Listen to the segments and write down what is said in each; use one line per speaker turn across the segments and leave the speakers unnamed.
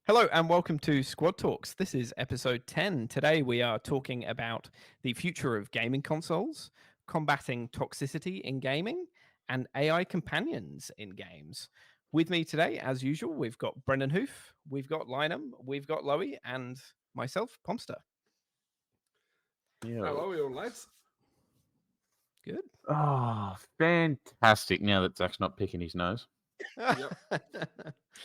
Hello and welcome to Squad Talks. This is episode 10. Today we are talking about the future of gaming consoles, combating toxicity in gaming, and AI companions in games. With me today, as usual, we've got Brendan Hoof, we've got Lynham, we've got Loey, and myself, Pomster.
How are we all, lads?
Good.
Oh, fantastic! Now that Zach's not picking his nose.
Yep.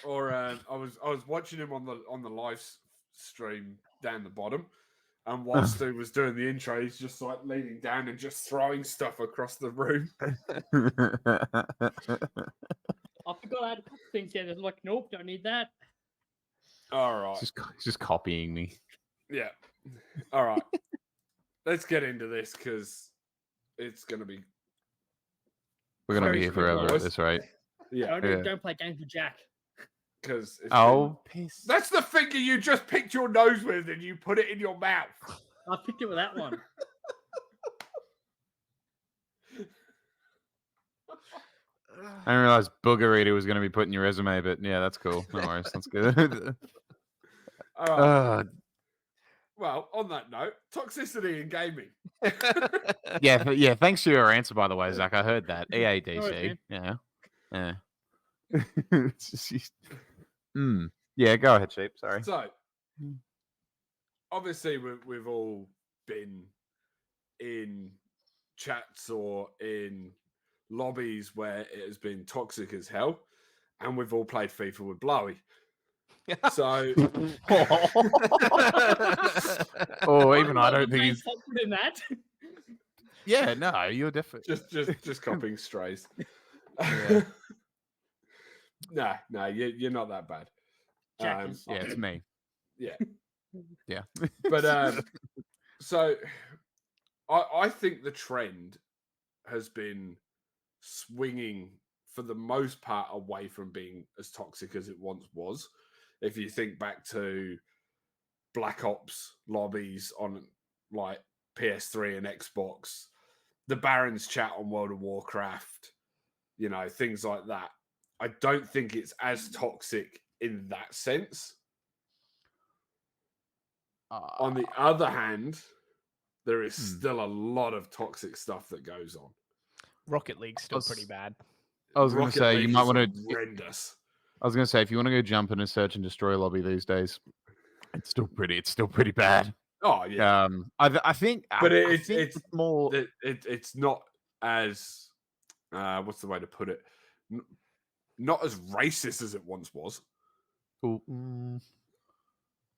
Or I was watching him on the live stream down the bottom, and whilst he was doing the intro, he's just like leaning down and just throwing stuff across the room.
I forgot I had a couple things here. There's like, nope, don't need that.
All right,
He's just copying me.
yeah. All right, let's get into this because it's gonna be.
We're gonna be here
Very
forever
good,
at this rate.
Yeah,
Don't play games with Jack.
because
Piss.
that's the finger you just picked your nose with, and you put it in your mouth.
I picked it with that one.
I didn't realize Booger Eater was going to be put in your resume, but yeah, that's cool. No worries, that's good.
All right. Well, on that note, toxicity in gaming.
yeah. Thanks for your answer, by the way, Zach. I heard that EADC.
Alright,
Yeah. Yeah. Go ahead, Sheep. Sorry.
So, obviously, we've all been in chats or in lobbies where it has been toxic as hell, and we've all played FIFA with Blowy. So,
Even I don't think he's.
in that.
Yeah, no, you're definitely
just copying strays.
Yeah.
No, you're not that bad.
Jack is
Yeah, it's me.
Yeah.
Yeah.
But so I think the trend has been swinging for the most part away from being as toxic as it once was. If you think back to Black Ops lobbies on like PS3 and Xbox, the Barons chat on World of Warcraft, things like that. I don't think it's as toxic in that sense. On the other hand, there is still a lot of toxic stuff that goes on.
Rocket League's still pretty bad.
I was going to say you might want to.
Horrendous.
I was going to say if you want to go jump in a search and destroy lobby these days, it's still pretty bad.
Oh yeah.
I think,
but
I think
it's
more.
It's not as what's the way to put it? Not as racist as it once was.
I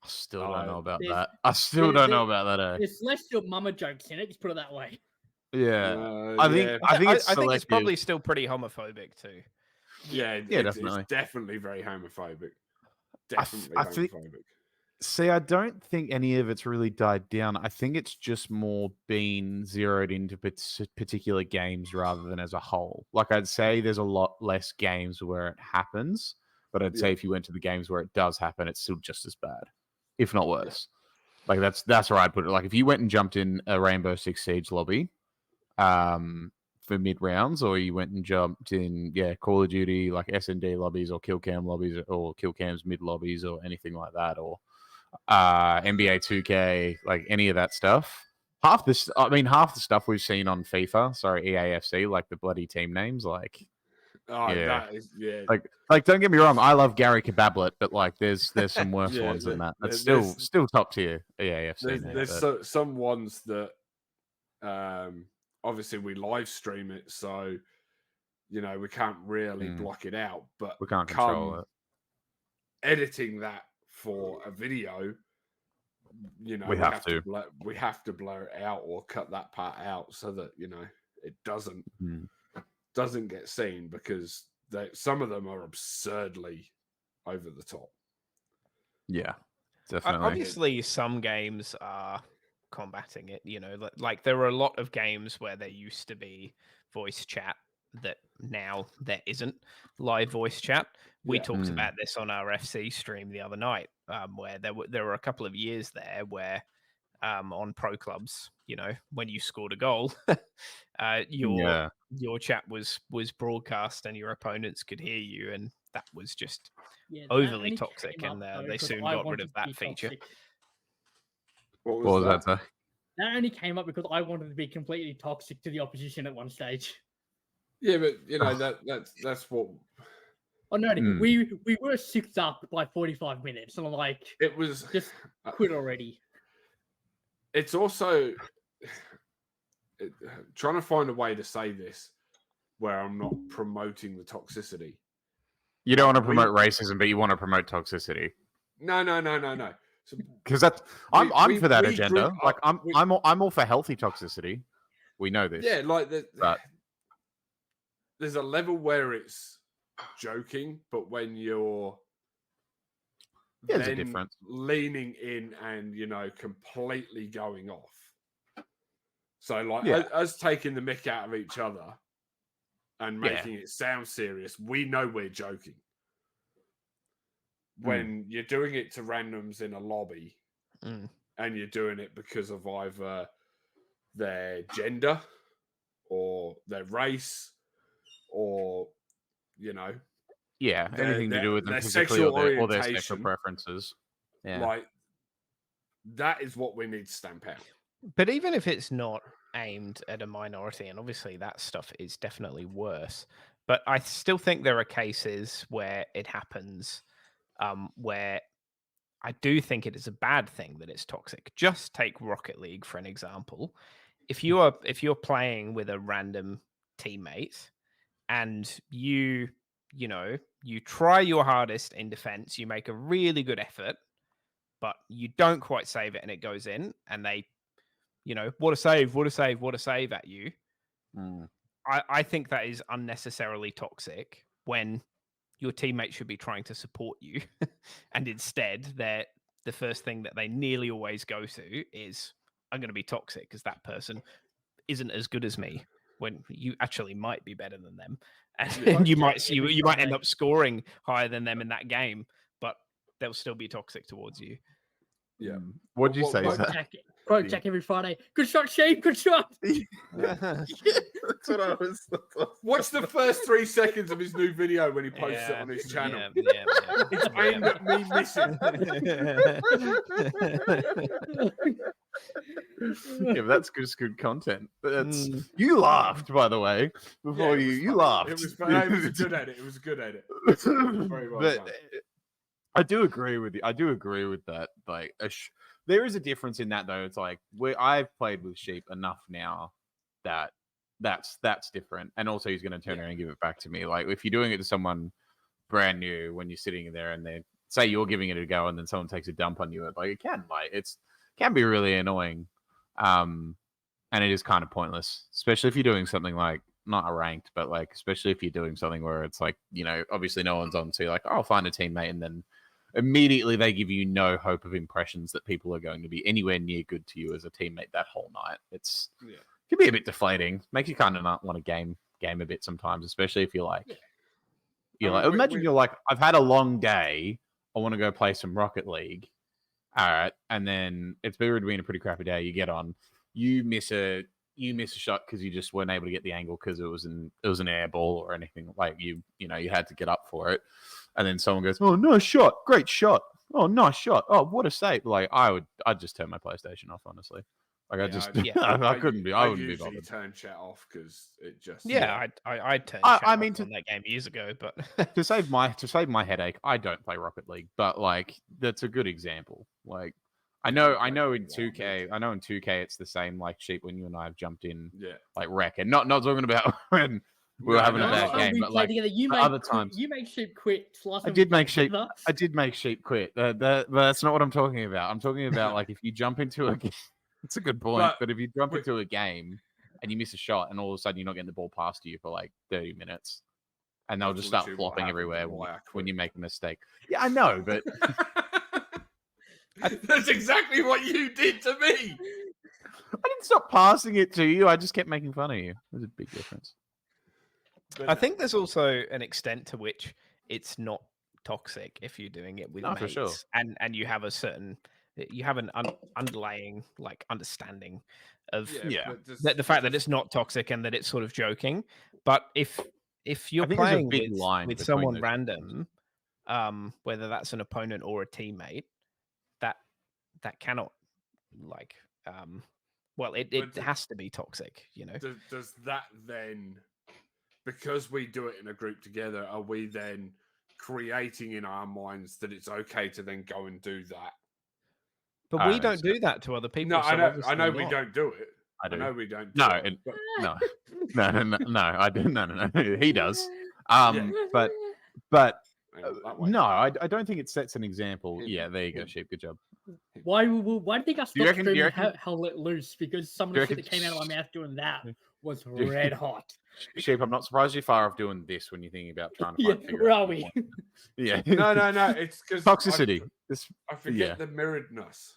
still don't know about that. I still don't know about that.
There's less your mama jokes in it. Just put it that way.
Yeah,
I
think
it's probably still pretty homophobic too.
Yeah,
definitely.
It's definitely very homophobic. Definitely homophobic.
See, I don't think any of it's really died down. I think it's just more been zeroed into particular games rather than as a whole. Like I'd say there's a lot less games where it happens, but I'd say if you went to the games where it does happen, it's still just as bad, if not worse. Like that's where I'd put it. Like if you went and jumped in a Rainbow Six Siege lobby, for mid rounds, or you went and jumped in Call of Duty like S&D lobbies or kill cam lobbies or kill cams mid lobbies or anything like that, or NBA 2K, like any of that stuff. Half the stuff we've seen on FIFA, EAFC, like the bloody team names, like
that is
like don't get me wrong, I love Gary Kabablet, but like there's some worse ones than that. That's still top tier EAFC.
There's some ones that obviously we live stream it, so we can't really block it out, but
we can't control it.
Editing that for a video, we have to blur it out or cut that part out so that it doesn't get seen, because some of them are absurdly over the top.
Yeah, definitely.
Obviously, some games are combating it. Like there are a lot of games where there used to be voice chat that now there isn't live voice chat. We talked about this on our FC stream the other night, where there were a couple of years there where on pro clubs, when you scored a goal, your chat was broadcast and your opponents could hear you, and that was just
Yeah, that
overly
only
toxic,
came
and
up, though,
they
'cause
soon
I
got rid
wanted
of
to
that
be
feature.
toxic.
What
What was
that?
that? Sorry?
That only came up because I wanted to be completely toxic to the opposition at one stage.
Yeah, but you know that's what
Oh no,
Hmm.
we were 6 up by 45 minutes, and I'm like,
it was.
just quit already.
It's also trying to find a way to say this where I'm not promoting the toxicity.
You don't
Like,
want to promote racism, but you want to promote toxicity.
No. So
Because that's I'm for that
we
agenda.
grew
Like
up-
I'm all for healthy toxicity. We know this.
yeah, like
But-
there's a level where it's joking, but when you're
There's a
then
difference.
leaning in and completely going off. So like
Yeah.
us taking the mick out of each other and
Yeah.
making it sound serious, we know we're joking. When you're doing it to randoms in a lobby and you're doing it because of either their gender or their race or
Yeah, anything to do with them
their
physically
sexual
or their sexual
orientation,
preferences. Yeah.
like that is what we need to stamp out.
But even if it's not aimed at a minority, and obviously that stuff is definitely worse, but I still think there are cases where it happens, where I do think it is a bad thing that it's toxic. Just take Rocket League for an example. If you're playing with a random teammate and you try your hardest in defense, you make a really good effort, but you don't quite save it and it goes in, and they what a save at you. I think that is unnecessarily toxic when your teammates should be trying to support you. And instead, the first thing that they nearly always go to is, I'm going to be toxic because that person isn't as good as me, when you actually might be better than them. And you might end up scoring higher than them in that game, but they'll still be toxic towards you.
Yeah.
What'd you say?
Quote Jack every Friday. Good shot, Sheep. Good shot.
That's what I was.
Watch the first 3 seconds of his new video when he posts it on his channel.
Yeah.
It's aimed at me missing.
Yeah, but that's just good content. But that's you laughed, by the way, before
Yeah,
you
funny.
laughed.
It was funny. It was a good edit. It was a good edit. Very well
But
done.
I do agree with you. I do agree with that. Like, there is a difference in that, though. It's like I've played with Sheep enough now that that's different. And also, he's going to turn around and give it back to me. Like, if you're doing it to someone brand new, when you're sitting there and they say you're giving it a go, and then someone takes a dump on you, it can be really annoying. And it is kind of pointless, especially if you're doing something like not a ranked, but like especially if you're doing something where it's like, obviously no one's on, so you're like, oh, I'll find a teammate, and then immediately they give you no hope of impressions that people are going to be anywhere near good to you as a teammate that whole night. It can be a bit deflating. Makes you kind of not want to game a bit sometimes, especially if you're like, imagine you're like, I've had a long day, I want to go play some Rocket League. All right, and then it's been a pretty crappy day. You get on, you miss a shot because you just weren't able to get the angle because it was an air ball or anything. Like you had to get up for it, and then someone goes, "Oh, nice shot, great shot. Oh, nice shot. Oh, what a save!" Like I'd just turn my PlayStation off, honestly. Like I wouldn't be
usually
bothered.
turn chat off because it just
I'd turn chat off on that game years ago, but
to save my headache, I don't play Rocket League. But like that's a good example. Like I know in 2K it's the same. Like Sheep, when you and I have jumped in, like wreck, and not talking about when we were having a bad game, but like other times
you make Sheep quit.
I did make Sheep quit. But that's not what I'm talking about. I'm talking about like if you jump into a game. It's a good point, but if you jump into a game and you miss a shot, and all of a sudden you're not getting the ball past you for like 30 minutes, and they'll just start flopping everywhere when you make a mistake. Yeah, I know, but
that's exactly what you did to me.
I didn't stop passing it to you. I just kept making fun of you. There's a big difference.
I think there's also an extent to which it's not toxic if you're doing it with mates,
for sure.
and you have an underlying like understanding of the fact that it's not toxic and that it's sort of joking. But if if you're
think there's a
playing
big line
with
between
someone
those two
random, whether that's an opponent or a teammate, that cannot like well, it
But
has to be toxic, you know.
does that then, because we do it in a group together, are we then creating in our minds that it's okay to then go and do that?
But
I
we
don't
don't
think
do that to other people.
No,
so
I know
obviously
we
not.
don't do it.
I do.
know we don't do
No,
it. But
no, no. I do. No. He does.
Yeah.
But
hang on, that way.
no, I don't think it sets an example.
Him,
Yeah, there you go,
him.
Sheep. Good job.
Why do you think I
you
stopped
reckon- do you
streaming
reckon-
Hell Let Loose? Because some of
do
the
you
shit that
reckon-
came out of my mouth doing that was
you-
red hot.
Sheep, I'm not surprised you're far off doing this when you're thinking about trying to
Yeah,
figure
where
out
are
what you
we?
want. Yeah.
No. It's because
Toxicity.
I forget
yeah.
the mirroredness.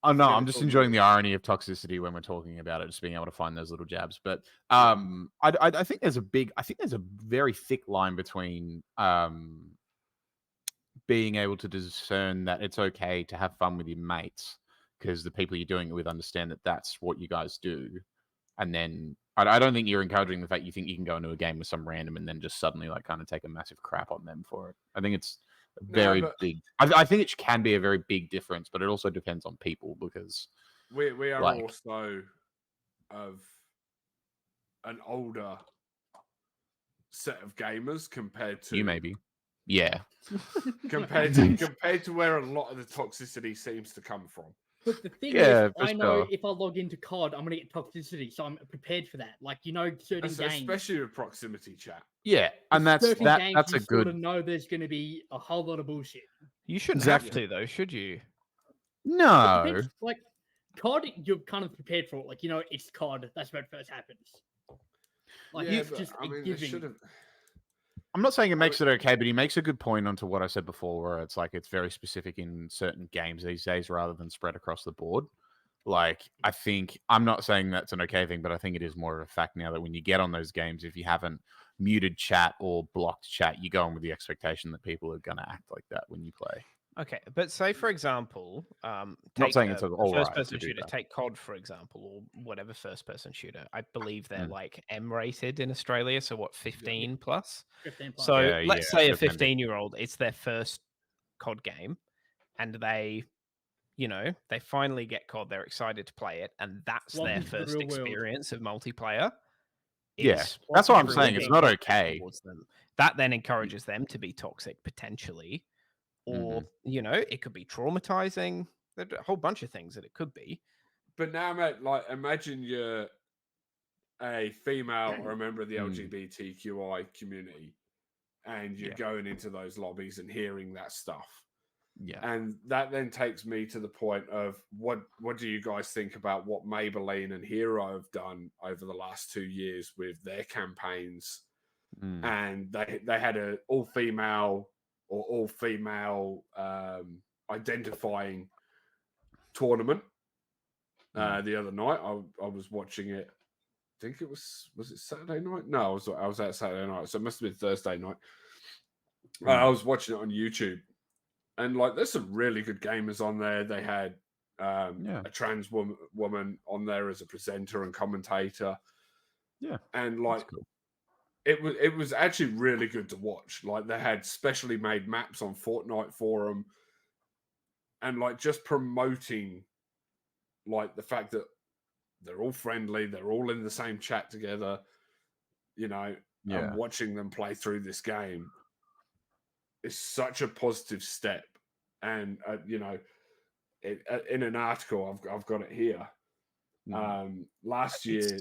Oh no,
forget
I'm
it's
just
all
enjoying
mirrored.
the irony of toxicity when we're talking about it, just being able to find those little jabs. But I think there's a very thick line between being able to discern that it's okay to have fun with your mates because the people you're doing it with understand that that's what you guys do, and then I don't think you're encouraging the fact you think you can go into a game with some random and then just suddenly like kind of take a massive crap on them for it. I think it's very
but-
big. I think it can be a very big difference, but it also depends on people because
We are
Like-
also of an older set of gamers compared to
you maybe, yeah,
compared to where a lot of the toxicity seems to come from.
But the thing
Yeah,
is,
for
I know
sure.
if I log into COD, I'm gonna get toxicity, so I'm prepared for that. Like certain games,
Especially with proximity chat.
yeah, and that's
certain
that.
games
That's
you
a
sort
good.
of know there's gonna be a whole lot of bullshit.
You shouldn't
Exactly.
have to though, should you?
It
No,
depends, like COD, you're kind of prepared for it. Like it's COD. That's when it first happens. Like
yeah,
it's
but,
just
I mean,
a
they
giving.
should have.
I'm not saying it makes it okay, but he makes a good point onto what I said before, where it's like it's very specific in certain games these days rather than spread across the board. Like, I think I'm not saying that's an okay thing, but I think it is more of a fact now that when you get on those games, if you haven't muted chat or blocked chat, you go in with the expectation that people are going to act like that when you play.
Okay, but say for example,
Not
take
saying it's
a
all right
first-person
to do
shooter.
that.
Take COD for example, or whatever first-person shooter. I believe they're
Mm.
like M-rated in Australia, so what, 15 plus?
15 plus.
So
Yeah,
let's
yeah,
say a
depending.
15-year-old, it's their first COD game, and they finally get COD. They're excited to play it, and that's their
Welcome to the
first
real world.
experience of multiplayer.
Yeah,
is
that's what I'm
everyone
saying. It's
being
not
toxic
okay.
towards them. That then encourages them to be toxic potentially, or it could be traumatizing. There's a whole bunch of things that it could be.
But now, mate, like, imagine you're a female or a member of the
Mm.
LGBTQI community, and you're
Yeah.
going into those lobbies and hearing that stuff.
Yeah.
And that then takes me to the point of what do you guys think about what Maybelline and Hero have done over the last 2 years with their campaigns?
Mm.
And they had a all female identifying tournament the other night. I was watching it. I think it was it Saturday night? No, I was out Saturday night, so it must have been Thursday night. I was watching it on YouTube, and like, there's some really good gamers on there. They had a trans woman on there as a presenter and commentator.
Yeah,
and
that's
like,
cool.
it was actually really good to watch. Like, they had specially made maps on Fortnite for them, and like just promoting like the fact that they're all friendly, they're all in the same chat together, and watching them play through this game is such a positive step. And in an article, I've got it here. Last year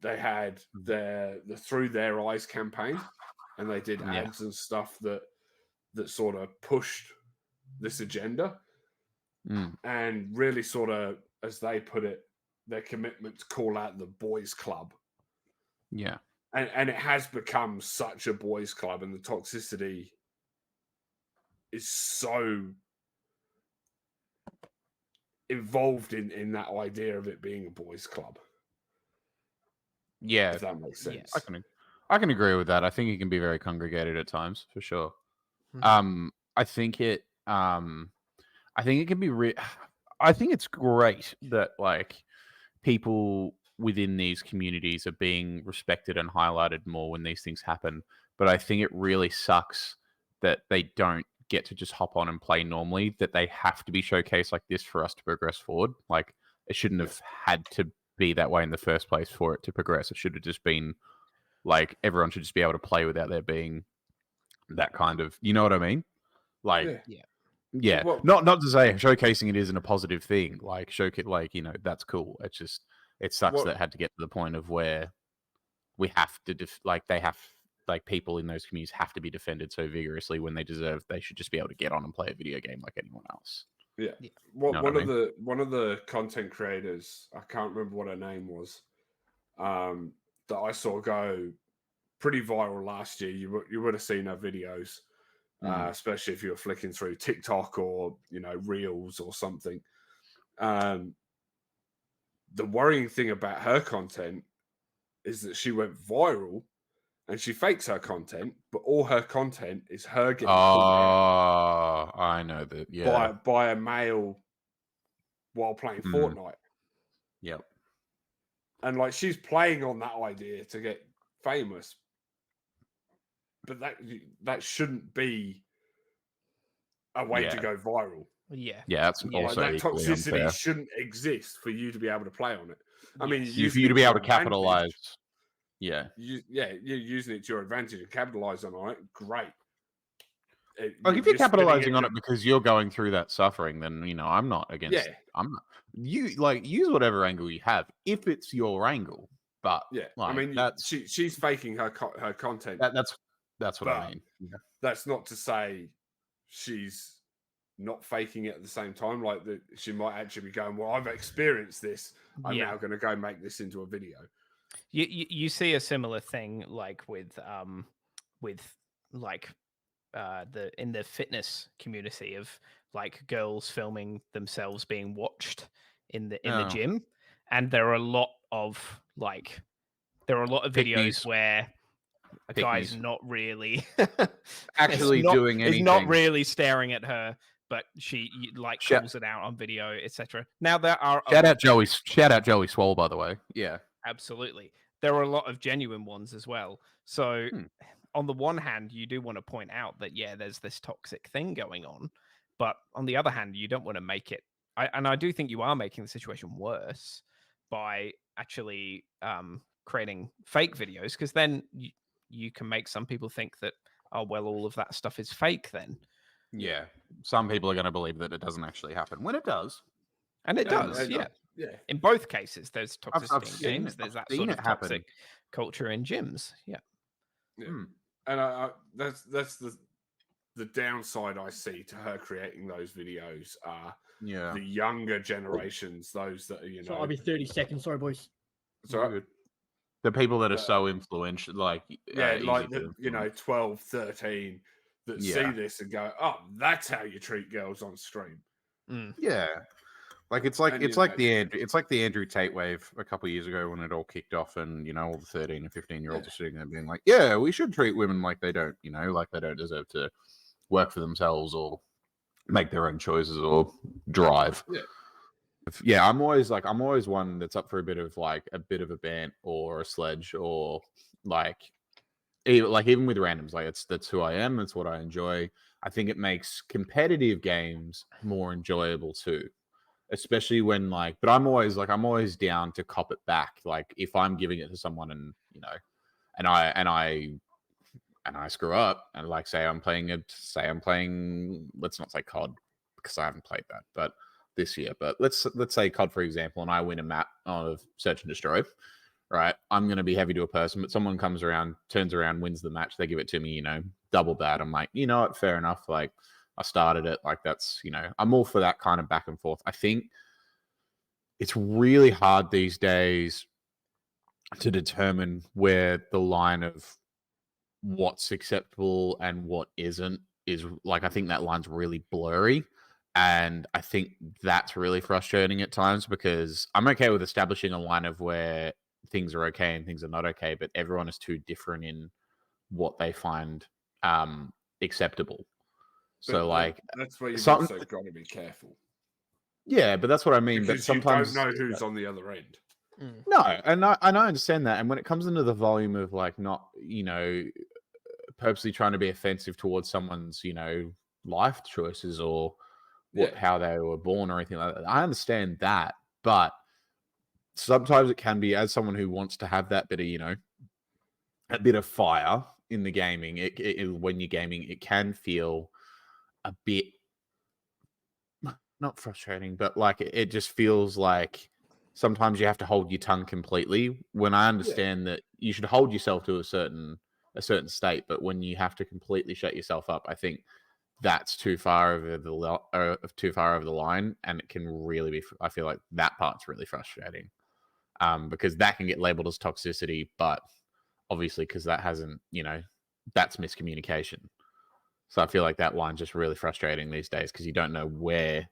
they had the Through Their Eyes campaign, and they did ads and stuff that sort of pushed this agenda, and really sort of, as they put it, their commitment to call out the boys club.
Yeah.
And it has become such a boys club, and the toxicity is so involved in that idea of it being a boys club.
Yeah,
If that makes sense.
Yes.
I can agree with that. I think it can be very congregated at times, for sure.
Mhm.
I think it can be I think it's great that like people within these communities are being respected and highlighted more when these things happen. But I think it really sucks that they don't get to just hop on and play normally, that they have to be showcased like this for us to progress forward. Like, it shouldn't have had to be that way in the first place for it to progress. It should have just been like everyone should just be able to play without there being that kind of, you know what I mean? Like, yeah.
Well,
Not to say showcasing it isn't a positive thing. Like, showcase, like, that's cool. It's just, it sucks
Well-
that it had to get to the point of where we have to like people in those communities have to be defended so vigorously when they deserve. They should just be able to get on and play a video game like anyone else.
Yeah.
Yeah.
One
Know what I
one of the content creators, I can't remember what her name was, that I saw go pretty viral last year. You would have seen her videos, especially if you were flicking through TikTok or Reels or something. The worrying thing about her content is that she went viral and she fakes her content, but all her content is her getting called out
I know that. Yeah.
by a male while playing Fortnite.
Yep.
And like she's playing on that idea to get famous, but that shouldn't be a way to go viral.
Yeah.
Yeah, that's
Yeah.
also
Like that
equally
toxicity
unfair.
shouldn't exist for you to be able to play on it. I mean,
Yes.
you're
For you
using
to be
it
able to
your advantage.
capitalize. Yeah.
You're using it to your advantage and capitalizing on it. Great.
Like, if you're
spinning
capitalizing on
in
it because you're going through that suffering, then I'm not against.
Yeah.
I'm not. You use whatever angle you have if it's your angle. But
Yeah,
like,
I mean,
that's
she's faking her content.
that's what
But
I mean. Yeah.
That's not to say she's not faking it at the same time. Like that, she might actually be going, "Well, I've experienced this. I'm now going to go make this into a video."
You see a similar thing like with like in the fitness community of like girls filming themselves being watched in the gym, and there are a lot of
Pick
videos
me's.
where a
Pick
guy's
me's.
not really
Actually doing
is not
anything.
really staring at her, but she like
Shout-
calls it out on video, etc. Now there are
Shout out Joey Swole, by the way. Yeah.
absolutely. There are a lot of genuine ones as well. So on the one hand, you do want to point out that, yeah, there's this toxic thing going on. But on the other hand, you don't want to make it. I do think you are making the situation worse by actually creating fake videos, because then you can make some people think that, oh, well, all of that stuff is fake then.
Yeah. Some people are going to believe that it doesn't actually happen when it does.
And it
Yeah,
does, yeah.
Yeah.
In both cases, there's
I've
toxicity in
seen
games.
it.
There's
I've
that
seen
sort of
it happen.
toxic culture in gyms. Yeah.
And that's the downside I see to her creating those videos are
Yeah.
the younger generations, those that are
So I'll be 30 seconds. Sorry, boys.
so
The people that are so influential, like
like
easy to
the 12, 13 that see this and go, oh, that's how you treat girls on stream.
Yeah. Like it's like
And,
it's like the Andrew Tate wave a couple of years ago when it all kicked off, and all the 13 and 15-year-olds are sitting there being like, yeah, we should treat women like they don't, like they don't deserve to work for themselves or make their own choices or drive. Yeah, I'm always one that's up for a bit of a bant or a sledge, or even with randoms, like that's who I am, that's what I enjoy. I think it makes competitive games more enjoyable too. Especially when but I'm always down to cop it back. Like if I'm giving it to someone and and I screw up and say I'm playing, let's not say COD because I haven't played that, but this year. But let's say COD for example, and I win a map of Search and Destroy. Right, I'm going to be heavy to a person, but someone comes around, turns around, wins the match. They give it to me, double bad. I'm like, you know what, fair enough. Like I started it. Like that's, I'm all for that kind of back and forth. I think it's really hard these days to determine where the line of what's acceptable and what isn't is. I think that line's really blurry. And I think that's really frustrating at times, because I'm okay with establishing a line of where things are okay and things are not okay, but everyone is too different in what they find acceptable. So
that's where you've also got to be careful.
Yeah, but that's what I mean.
Because
but sometimes
you don't know who's on the other end.
No, and I understand that. And when it comes into the volume of like not, purposely trying to be offensive towards someone's, life choices or how they were born or anything like that, I understand that. But sometimes it can be, as someone who wants to have that bit of, a bit of fire in the gaming, when you're gaming, it can feel a bit not frustrating, but like it just feels like sometimes you have to hold your tongue completely. When I understand that you should hold yourself to a certain state, but when you have to completely shut yourself up, I think that's too far over the line, and it can really be. I feel like that part's really frustrating, because that can get labeled as toxicity, but obviously because that hasn't, that's miscommunication. So I feel like that line's just really frustrating these days because you don't know where.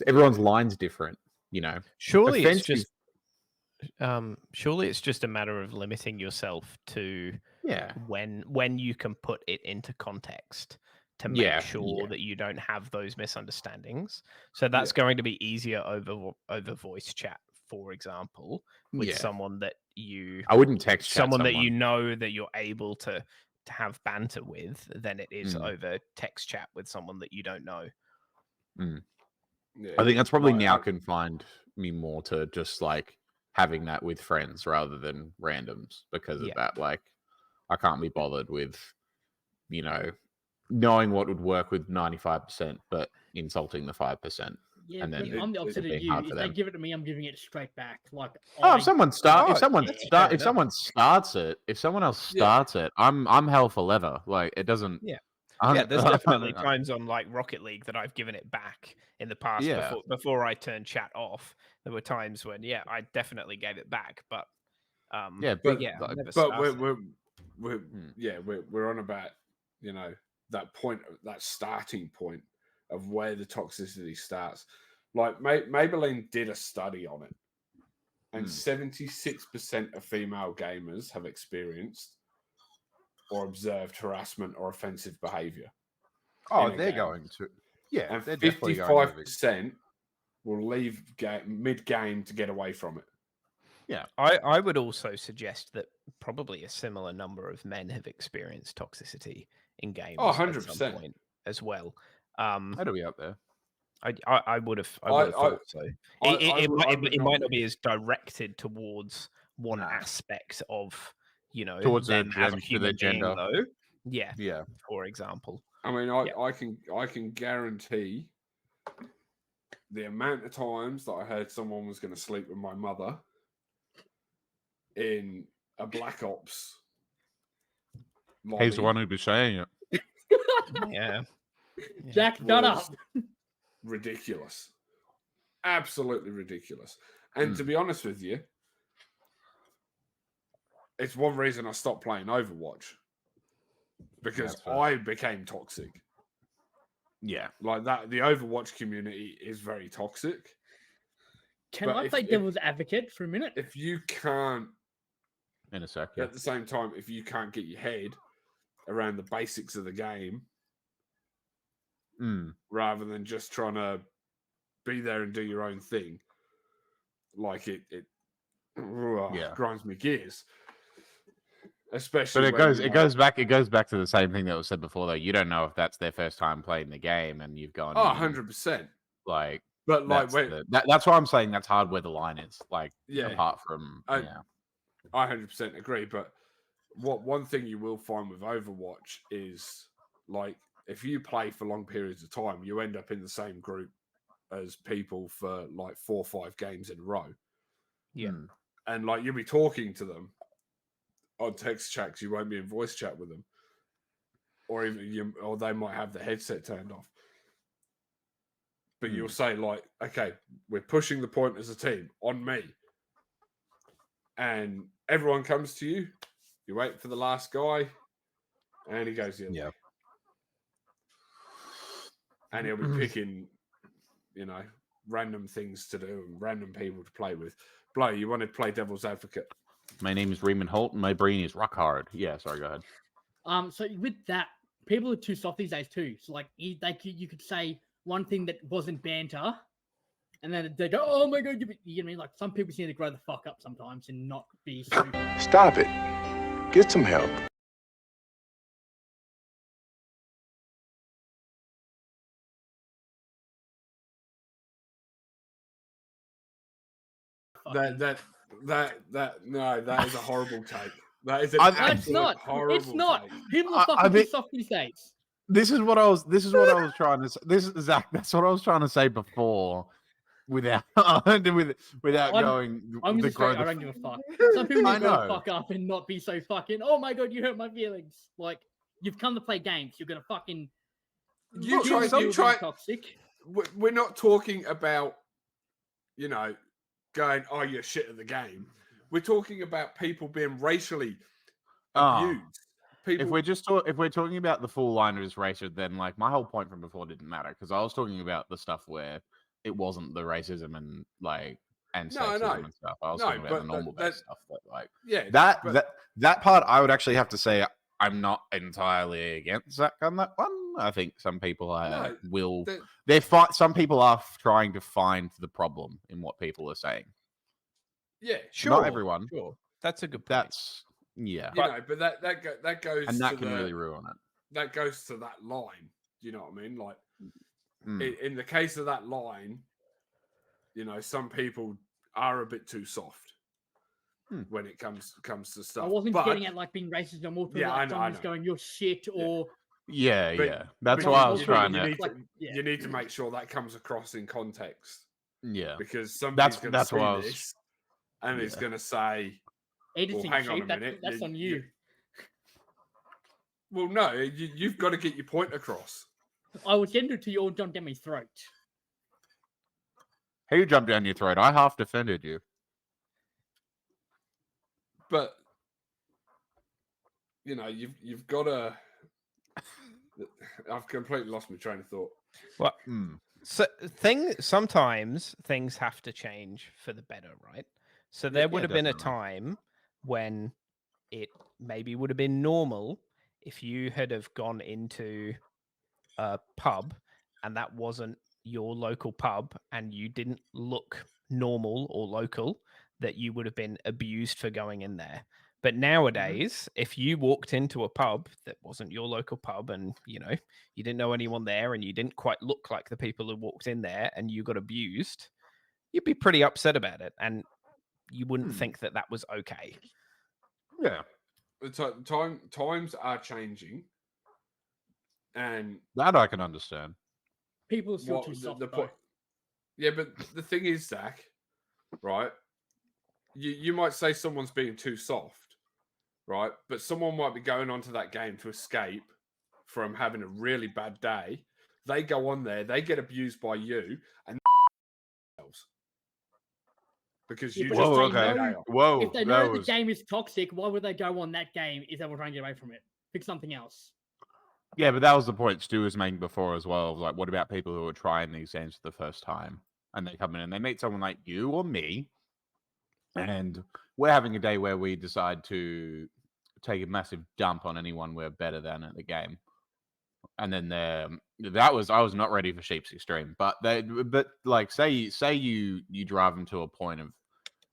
Everyone's line's different,
Surely
Offensive,
it's just a matter of limiting yourself to when you can put it into context to make sure that you don't have those misunderstandings. So that's going to be easier over voice chat, for example, with someone that
I wouldn't text chat
someone that you know that you're able to have banter with than it is over text chat with someone that you don't know.
I think that's probably now confined me more to just like having that with friends rather than randoms because of that. Like, I can't be bothered with, knowing what would work with 95%, but insulting the 5%.
Yeah,
and then
I'm the opposite of you. If they give it to me, I'm giving it straight back. Like,
if someone starts it, if someone else starts it, I'm hell for leather. Like, it doesn't.
There's definitely times on like Rocket League that I've given it back in the past before I turned chat off. There were times when I definitely gave it back, but
we're on about that point, that starting point of where the toxicity starts. Like Maybelline did a study on it, and 76% of female gamers have experienced or observed harassment or offensive behavior.
Oh, they're going to. Yeah,
and
they're
55% will leave mid-game to get away from it.
Yeah, I would also suggest that probably a similar number of men have experienced toxicity in games
100%.
at some point as well.
That'll be up there.
I would have thought so. It might not be as directed towards one aspect of
towards
them as a human being,
gender.
though. Yeah. For example,
I mean, I can guarantee the amount of times that I heard someone was going to sleep with my mother in a Black Ops lobby.
He's the one who'd be saying it.
Yeah.
Jack, shut up.
Ridiculous. Absolutely ridiculous. And to be honest with you, it's one reason I stopped playing Overwatch. Because I became toxic.
Yeah.
Like that, the Overwatch community is very toxic.
Can I play devil's advocate for a minute?
If you can't,
in a sec,
at the same time, if you can't get your head around the basics of the game, rather than just trying to be there and do your own thing, like it grinds me gears. Especially,
but it goes back to the same thing that was said before, though. You don't know if that's their first time playing the game, and you've gone
100%.
Like,
but like
that's why I'm saying that's hard where the line is. Like, apart from
I 100% agree. But one thing you will find with Overwatch is, like, if you play for long periods of time, you end up in the same group as people for like 4 or 5 games in a row.
Yeah,
and like you'll be talking to them on text chats, you won't be in voice chat with them, or they might have the headset turned off. But you'll say like, "Okay, we're pushing the point as a team on me," and everyone comes to you. You wait for the last guy, and he goes the other way. And he'll be picking, random things to do and random people to play with. Blow, you want to play devil's advocate?
My name is Raymond Holt, and my brain is rock hard. Yeah, sorry, go ahead.
So with that, people are too soft these days too. So like, you could say one thing that wasn't banter, and then they go, "Oh my god, you know what I mean?" Like some people need to grow the fuck up sometimes and not be so.
Stop it. Get some help.
That is a horrible take. That is an
No,
No, it's
absolute
not.
horrible
It's not.
take.
People are fucking
mean-
pissed off these days.
This is what I was trying to say. This is Zach. That's what I was trying to say before, without without going.
I'm
the
just straight.
grow
I
the-
don't give a fuck. Some people
I
need to grow the
know.
fuck up and not be so fucking. Oh my god, you hurt my feelings. Like you've come to play games. You're gonna fucking.
You
deal with being
try.
toxic.
We're not talking about, going, "Oh, you're shit at the game." We're talking about people being racially abused. People.
If we're talking about the full line of his racism, then like my whole point from before didn't matter because I was talking about the stuff where it wasn't the racism and like and
No,
sexism
no.
and stuff. I was
No,
talking about the
but
normal
that-
based stuff that like
yeah,
that that part I would actually have to say I'm not entirely against Zach on that one. I think some people will. Some people are trying to find the problem in what people are saying.
yeah,
Sure,
Not everyone.
Sure, that's a good point.
That's yeah,
but that goes
and that
to
can really ruin it.
that goes to that line. Do you know what I mean? Like
Mm.
in the case of that line, some people are a bit too soft when it comes to stuff.
I wasn't
but,
getting at like being racist. I'm more
Yeah, I
like
know,
someone's
I know.
going, "You're shit," or
Yeah,
But-
yeah. That's
but
why I
you-
was
you
trying
need-
to.
You need,
Like,
to,
yeah.
you need to make sure that comes across in context
Yeah,
because somebody's going to
that's
see
what I was-
this and is
yeah.
going to say,
editing
hang on
shit.
a minute,
That's on you.
"Well, no, you've got to get your point across."
I will send it to you all down my throat.
Who jumped down your throat? I half defended you.
But you've got to. I've completely lost my train of thought.
Well,
Mm.
so sometimes things have to change for the better, right? So there would
yeah,
have been a
definitely.
time when it maybe would have been normal if you had have gone into a pub and that wasn't your local pub and you didn't look normal or local, that you would have been abused for going in there. But nowadays, if you walked into a pub that wasn't your local pub and you didn't know anyone there and you didn't quite look like the people who walked in there and you got abused, you'd be pretty upset about it and you wouldn't think that was okay.
Yeah,
Times are changing, and
that I can understand.
People are still
what
too soft.
the
though.
point? Yeah, but the thing is, Zach, right? You might say someone's being too soft, right? But someone might be going onto that game to escape from having a really bad day. They go on there, they get abused by you, and because
Yeah,
you
but
just
if
Whoa,
they
okay.
know-
Whoa,
If they
that
know the
was
game is toxic, why would they go on that game if they were trying to get away from it? Pick something else.
yeah, but that was the point Stu was making before as well. Of like, what about people who are trying these games for the first time and they come in and they meet someone like you or me, and we're having a day where we decide to take a massive dump on anyone we're better than at the game, and then I was not ready for Sheep's Extreme, but like say you drive them to a point of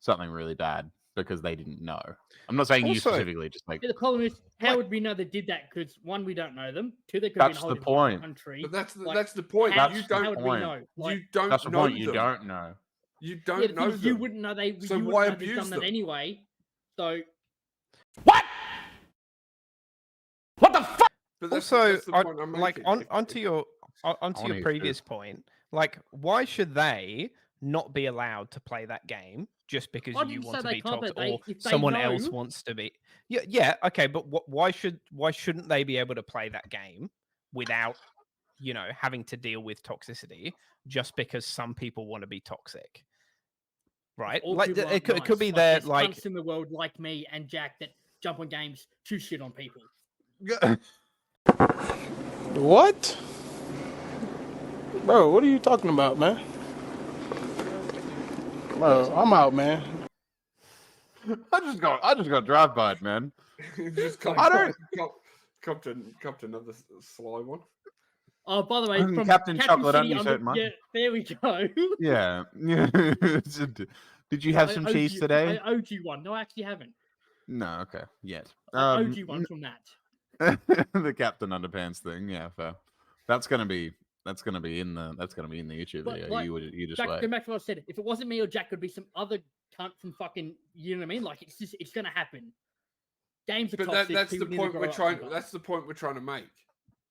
something really bad because they didn't know. I'm not saying you
Also-
specifically, just like
Yeah, the problem is, how
Like-
would we know they did that? Because one, we don't know them. Two, they could be in a
That's
whole
the
different
point.
country.
But that's
Like,
the point.
How,
You
That's the
how
don't
would
point.
we know? Like,
you don't
that's the
know
point. You
them.
don't know.
You
yeah,
don't
the
know
thing is, you
them.
wouldn't know they.
So
you
why
wouldn't know they've
abuse
done that
them?
anyway. So
But
Also,
that's the point I'm
like
making.
onto your
wanna hear
previous point, like why should they not be allowed to play that game just because
I
you
didn't
want
say
to
they
be
can't,
toxic
but they-
or
if they
someone else
know-
wants to be? Yeah, okay, but why shouldn't they be able to play that game without having to deal with toxicity just because some people want to be toxic? Right?
all
Like
people
it
aren't
could
nice.
be that
there's
like
cunts in the world like me and Jack that jump on games to shit on people.
What? Bro, what are you talking about, man? Bro, I'm out, man.
I just got drive by, man.
Just
I don't-
cop to another sly one.
Oh, by the way, from
Captain Chocolate,
City
only certain month.
yeah, there we go.
Yeah. Did you have some cheese today?
I owed you one. No, I actually haven't.
No, okay, yet.
I owed you one from that.
The Captain Underpants thing, yeah, fair. That's gonna be in the YouTube
But,
video.
like,
You just
Jack,
wait.
going back to what I said, if it wasn't me or Jack, it would be some other cunt from fucking, you know what I mean? Like, it's gonna happen. Games are
But
toxic.
that's the
people need to
point
grow
we're
up
trying.
sometimes.
That's the point we're trying to make.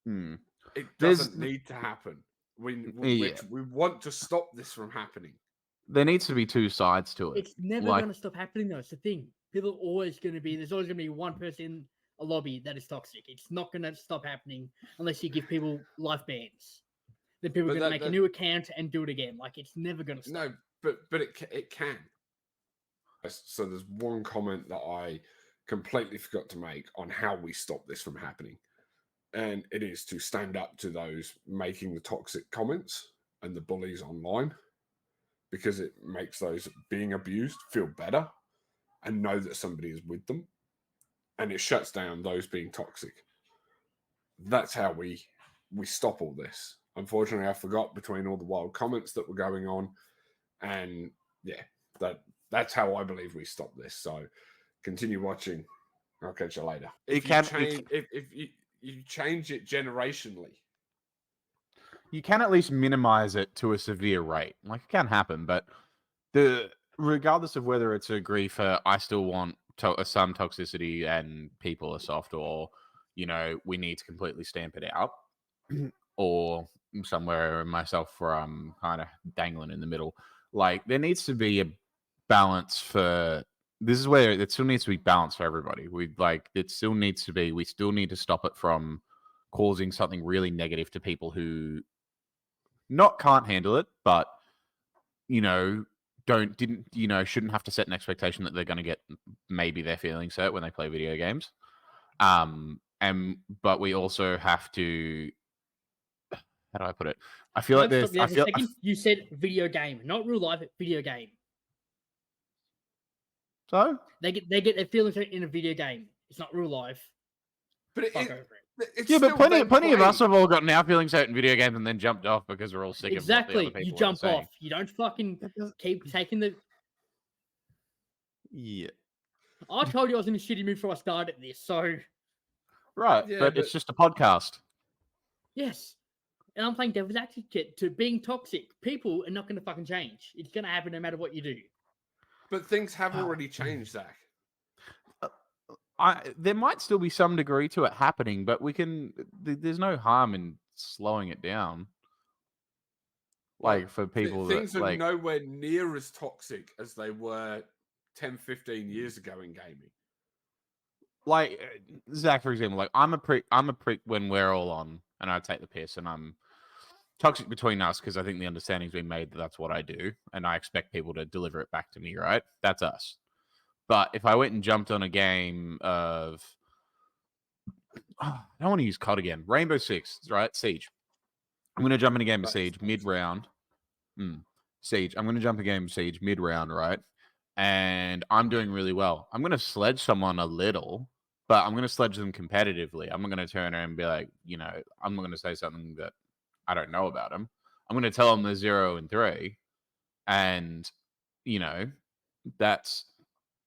Hmm.
It
There's-
doesn't need to happen. We
Yeah.
we want to stop this from happening.
There needs to be two sides to it.
It's never
Like-
gonna stop happening though. It's the thing. People are always gonna be. There's always gonna be one person in a lobby that is toxic. It's not gonna stop happening unless you give people life bans. Then people are
But
gonna make a new account and do it again. Like, it's never gonna stop.
No, but it can. So there's one comment that I completely forgot to make on how we stop this from happening, and it is to stand up to those making the toxic comments and the bullies online, because it makes those being abused feel better and know that somebody is with them, and it shuts down those being toxic. That's how we stop all this. Unfortunately, I forgot between all the wild comments that were going on, and yeah, that's how I believe we stop this. So continue watching. I'll catch you later. If you change it generationally,
You can at least minimize it to a severe rate. Like, it can happen, but regardless of whether it's a griefer, I still want some toxicity and people are soft, or we need to completely stamp it out, or somewhere myself where I'm kind of dangling in the middle. Like, there needs to be a balance for. This is where it still needs to be balanced for everybody. We still need to stop it from causing something really negative to people who can't handle it, but shouldn't have to set an expectation that they're going to get maybe their feelings hurt when they play video games. But we also have to. How do I put it? I feel like there's.
You said video game, not real life. Video game.
So
they get their feelings hurt in a video game. It's not real life.
but
Fuck over it.
it's
yeah, but
still
plenty of
them
us have all gotten our feelings hurt in video games and then jumped off because we're all sick of what the
Exactly.
other people
You
are
jump
saying.
off. You don't fucking keep taking the.
Yeah.
I told you I was in a shitty mood before I started this, so
Right,
Yeah,
but it's just a podcast.
yes. And I'm playing devil's advocate to being toxic. People are not going to fucking change. It's going to happen no matter what you do.
But things have already changed, Zach.
There might still be some degree to it happening, but there's no harm in slowing it down. Like, for people
things
that
are nowhere near as toxic as they were 10, 15 years ago in gaming.
Like, Zach, for example, like, I'm a prick when we're all on and I take the piss, and I'm toxic between us because I think the understanding's been made that that's what I do, and I expect people to deliver it back to me, right? That's us. But if I went and jumped on a game of, I don't want to use COD again, Rainbow Six, right? Siege. I'm going to jump in a game of Siege mid-round. Siege. I'm going to jump a game of Siege mid-round, right? And I'm doing really well. I'm going to sledge someone a little, but I'm going to sledge them competitively. I'm not going to turn around and be like, I'm not going to say something that I don't know about them. I'm going to tell them they're 0 and 3. And, that's,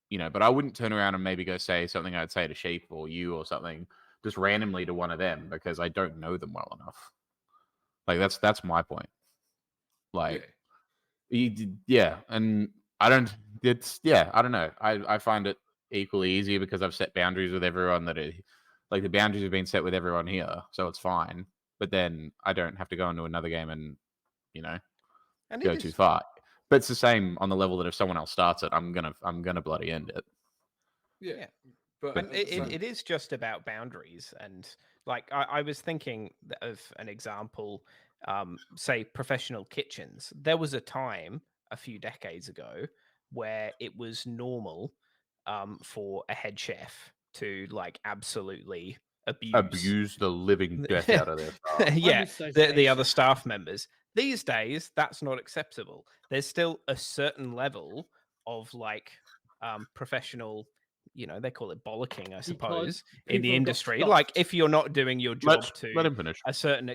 but I wouldn't turn around and maybe go say something I'd say to Sheep or you or something just randomly to one of them because I don't know them well enough. Like, that's my point. Like, yeah. And I don't know. I find it equally easier because I've set boundaries with everyone like the boundaries have been set with everyone here. So it's fine. But then I don't have to go into another game and, go too far. But it's the same on the level that if someone else starts it, I'm gonna bloody end it.
Yeah.
But it is just about boundaries. And like, I was thinking of an example, say professional kitchens. There was a time a few decades ago where it was normal for a head chef to like absolutely abuse
the living death out of their staff.
yeah,
So
the other staff members. These days, that's not acceptable. There's still a certain level of like professional they call it bollocking, I
Because
suppose, in the
people have got
industry. Like,
stopped.
if you're not doing your job
Let
to
him finish.
a certain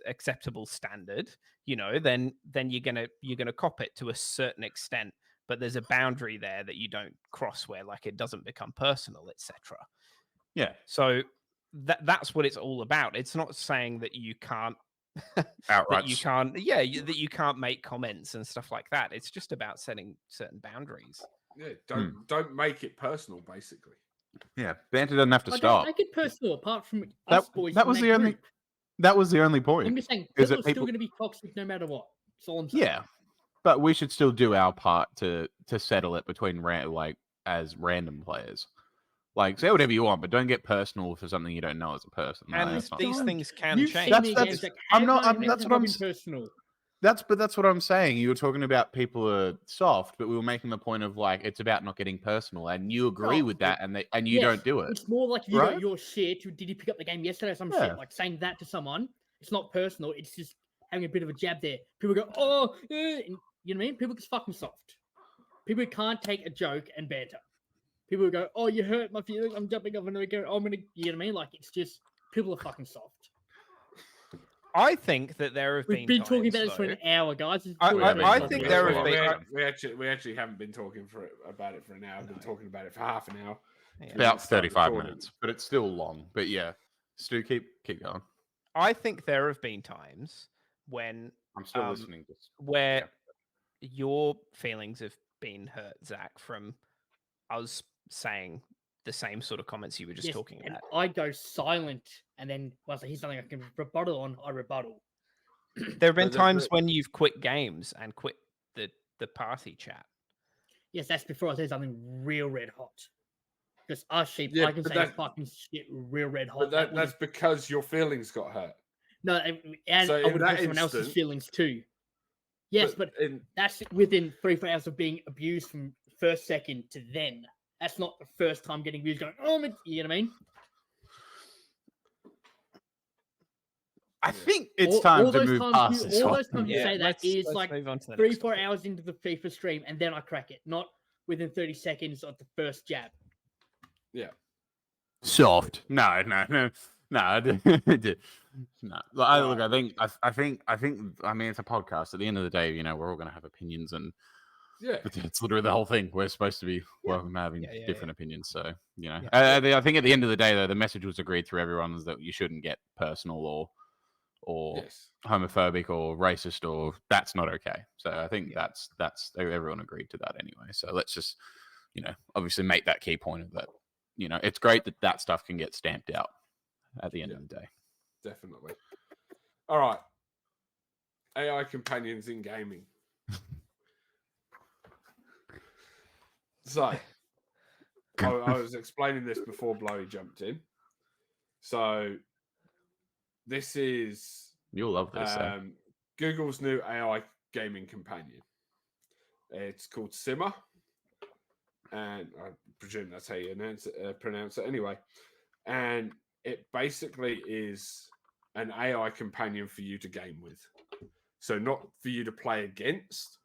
acceptable standard, then you're gonna cop it to a certain extent. But there's a boundary there that you don't cross, where like it doesn't become personal, etc.
Yeah.
So that's what it's all about. It's not saying that you can't
Outright.
that you can't make comments and stuff like that. It's just about setting certain boundaries.
Yeah, don't make it personal, basically.
Yeah, banter doesn't have to
I
stop.
don't make it personal. Apart from
That-
us boys,
that
in
was the only
group.
That was the only
I'm
point.
just saying,
Is
people
that
are still
people-
going to be toxic no matter what. That's all I'm saying.
Yeah, but we should still do our part to settle it between as random players. Like, say whatever you want, but don't get personal for something you don't know as a person. No,
And
that's not.
these
Don't.
things can
You've
change.
seen me
That's-
games like,
I'm not-
have
that's
never
what I'm
been
s-
personal.
That's what I'm saying. You were talking about people are soft, but we were making the point of like it's about not getting personal, and you agree
No,
with that, and you
Yes,
don't do it.
It's more like you
right?
got your shit. Did you pick up the game yesterday or some
Yeah.
shit? Like saying that to someone. It's not personal. It's just having a bit of a jab there. People go, oh, and, you know what I mean? People just fucking soft. People can't take a joke and banter. People go, oh, you hurt my feelings. I'm jumping off another go. I'm gonna, you know what I mean? Like it's just people are fucking soft.
I think that there have
We've been talking
times,
about this for an
though-
hour, guys. It's
I
45 minutes
think
already.
there have been-
We actually haven't been talking about it for an hour. We've been talking about it for half an hour.
Yeah.
About
Start
35
recording.
minutes, but it's still long. But yeah, Stu, keep going.
I think there have been times when
I'm still
Um,
listening.
where your feelings have been hurt, Zach, from us saying the same sort of comments you were just
Yes,
talking
and
about.
I go silent, and then once I hear something I can rebuttal on, I rebuttal.
There have been
But the-
times
the-
when you've quit games and quit the party chat.
Yes, that's before I say something real red hot. Because us sheep,
Yeah,
I can
but
say
that-
fucking shit real red hot.
But
That
that's because your feelings got hurt.
no, and
So
I
in
would
that
hurt someone else's
instant-
feelings too. Yes, but
in,
that's within 3 4 hours of being abused from first second to then. That's not the first time getting abused. Going, oh, you know what I mean?
I think it's
All
time to
those
move
times
past
you-
this
all
one.
those times you
Yeah,
say that is
let's
like
move on to the
3
next
4
topic.
hours into the FIFA stream, and then I crack it. Not within 30 seconds of the first jab.
Soft. No. No. Look, I mean, it's a podcast. At the end of the day, we're all going to have opinions, and
yeah,
it's literally the whole thing. We're supposed to be welcome to having
Yeah,
different opinions. So,
Yeah.
I think at the end of the day, though, the message was agreed through everyone is that you shouldn't get personal or
yes.
homophobic or racist, or that's not okay. So I think
Yeah.
that's everyone agreed to that anyway. So let's just, obviously make that key point of that. It's great that stuff can get stamped out at the end of the day.
Definitely. All right. AI companions in gaming. So, I was explaining this before Blowy jumped in. So, this is
You'll love this.
Google's new AI gaming companion. It's called Simmer, and I presume that's how you pronounce it anyway. And it basically is an AI companion for you to game with. So not for you to play against,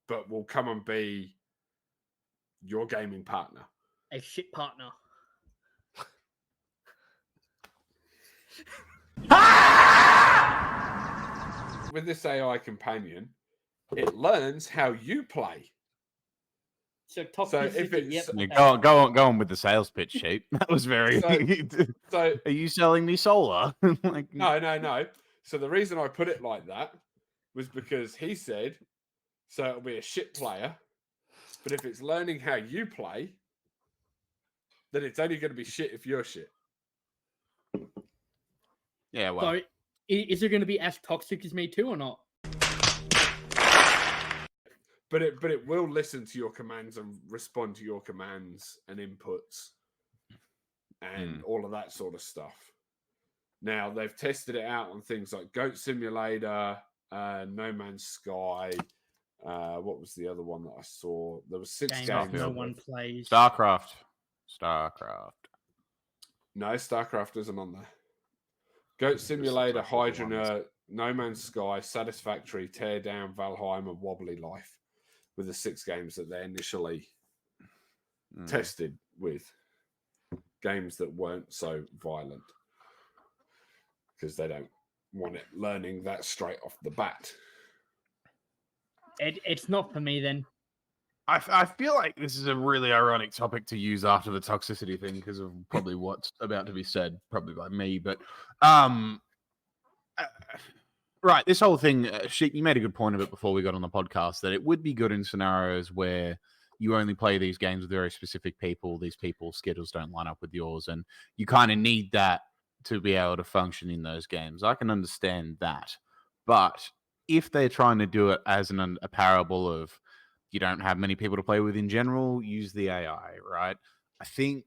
but will come and be your gaming partner.
A shit partner.
With this AI companion, it learns how you play.
So
if
toxicity.
it's-
Yep.
Go on with the sales pitch sheet. That was very.
So
Are you selling me solar? Like,
no. So the reason I put it like that was because he said, so it'll be a shit player, but if it's learning how you play, then it's only going to be shit if you're shit.
Yeah, well,
So is it going to be as toxic as me too or not?
But it will listen to your commands and respond to your commands and inputs and all of that sort of stuff. Now they've tested it out on things like Goat Simulator, No Man's Sky. What was the other one that I saw? There was 6
Games
games.
no one plays.
StarCraft.
No, StarCraft isn't on there. Goat Simulator,
like all the ones.
Hydroner, No Man's Sky, Satisfactory, Teardown, Valheim, and Wobbly Life were the 6 games that they initially tested. with games that weren't so violent because they don't want it learning that straight off the bat.
It's not for me then.
I feel like this is a really ironic topic to use after the toxicity thing because of probably what's about to be said, probably by me. But right, this whole thing, Sheik, you made a good point of it before we got on the podcast, that it would be good in scenarios where you only play these games with very specific people. These people's schedules don't line up with yours, and you kind of need that to be able to function in those games. I can understand that. But if they're trying to do it as a parable of you don't have many people to play with in general, use the AI, right? I think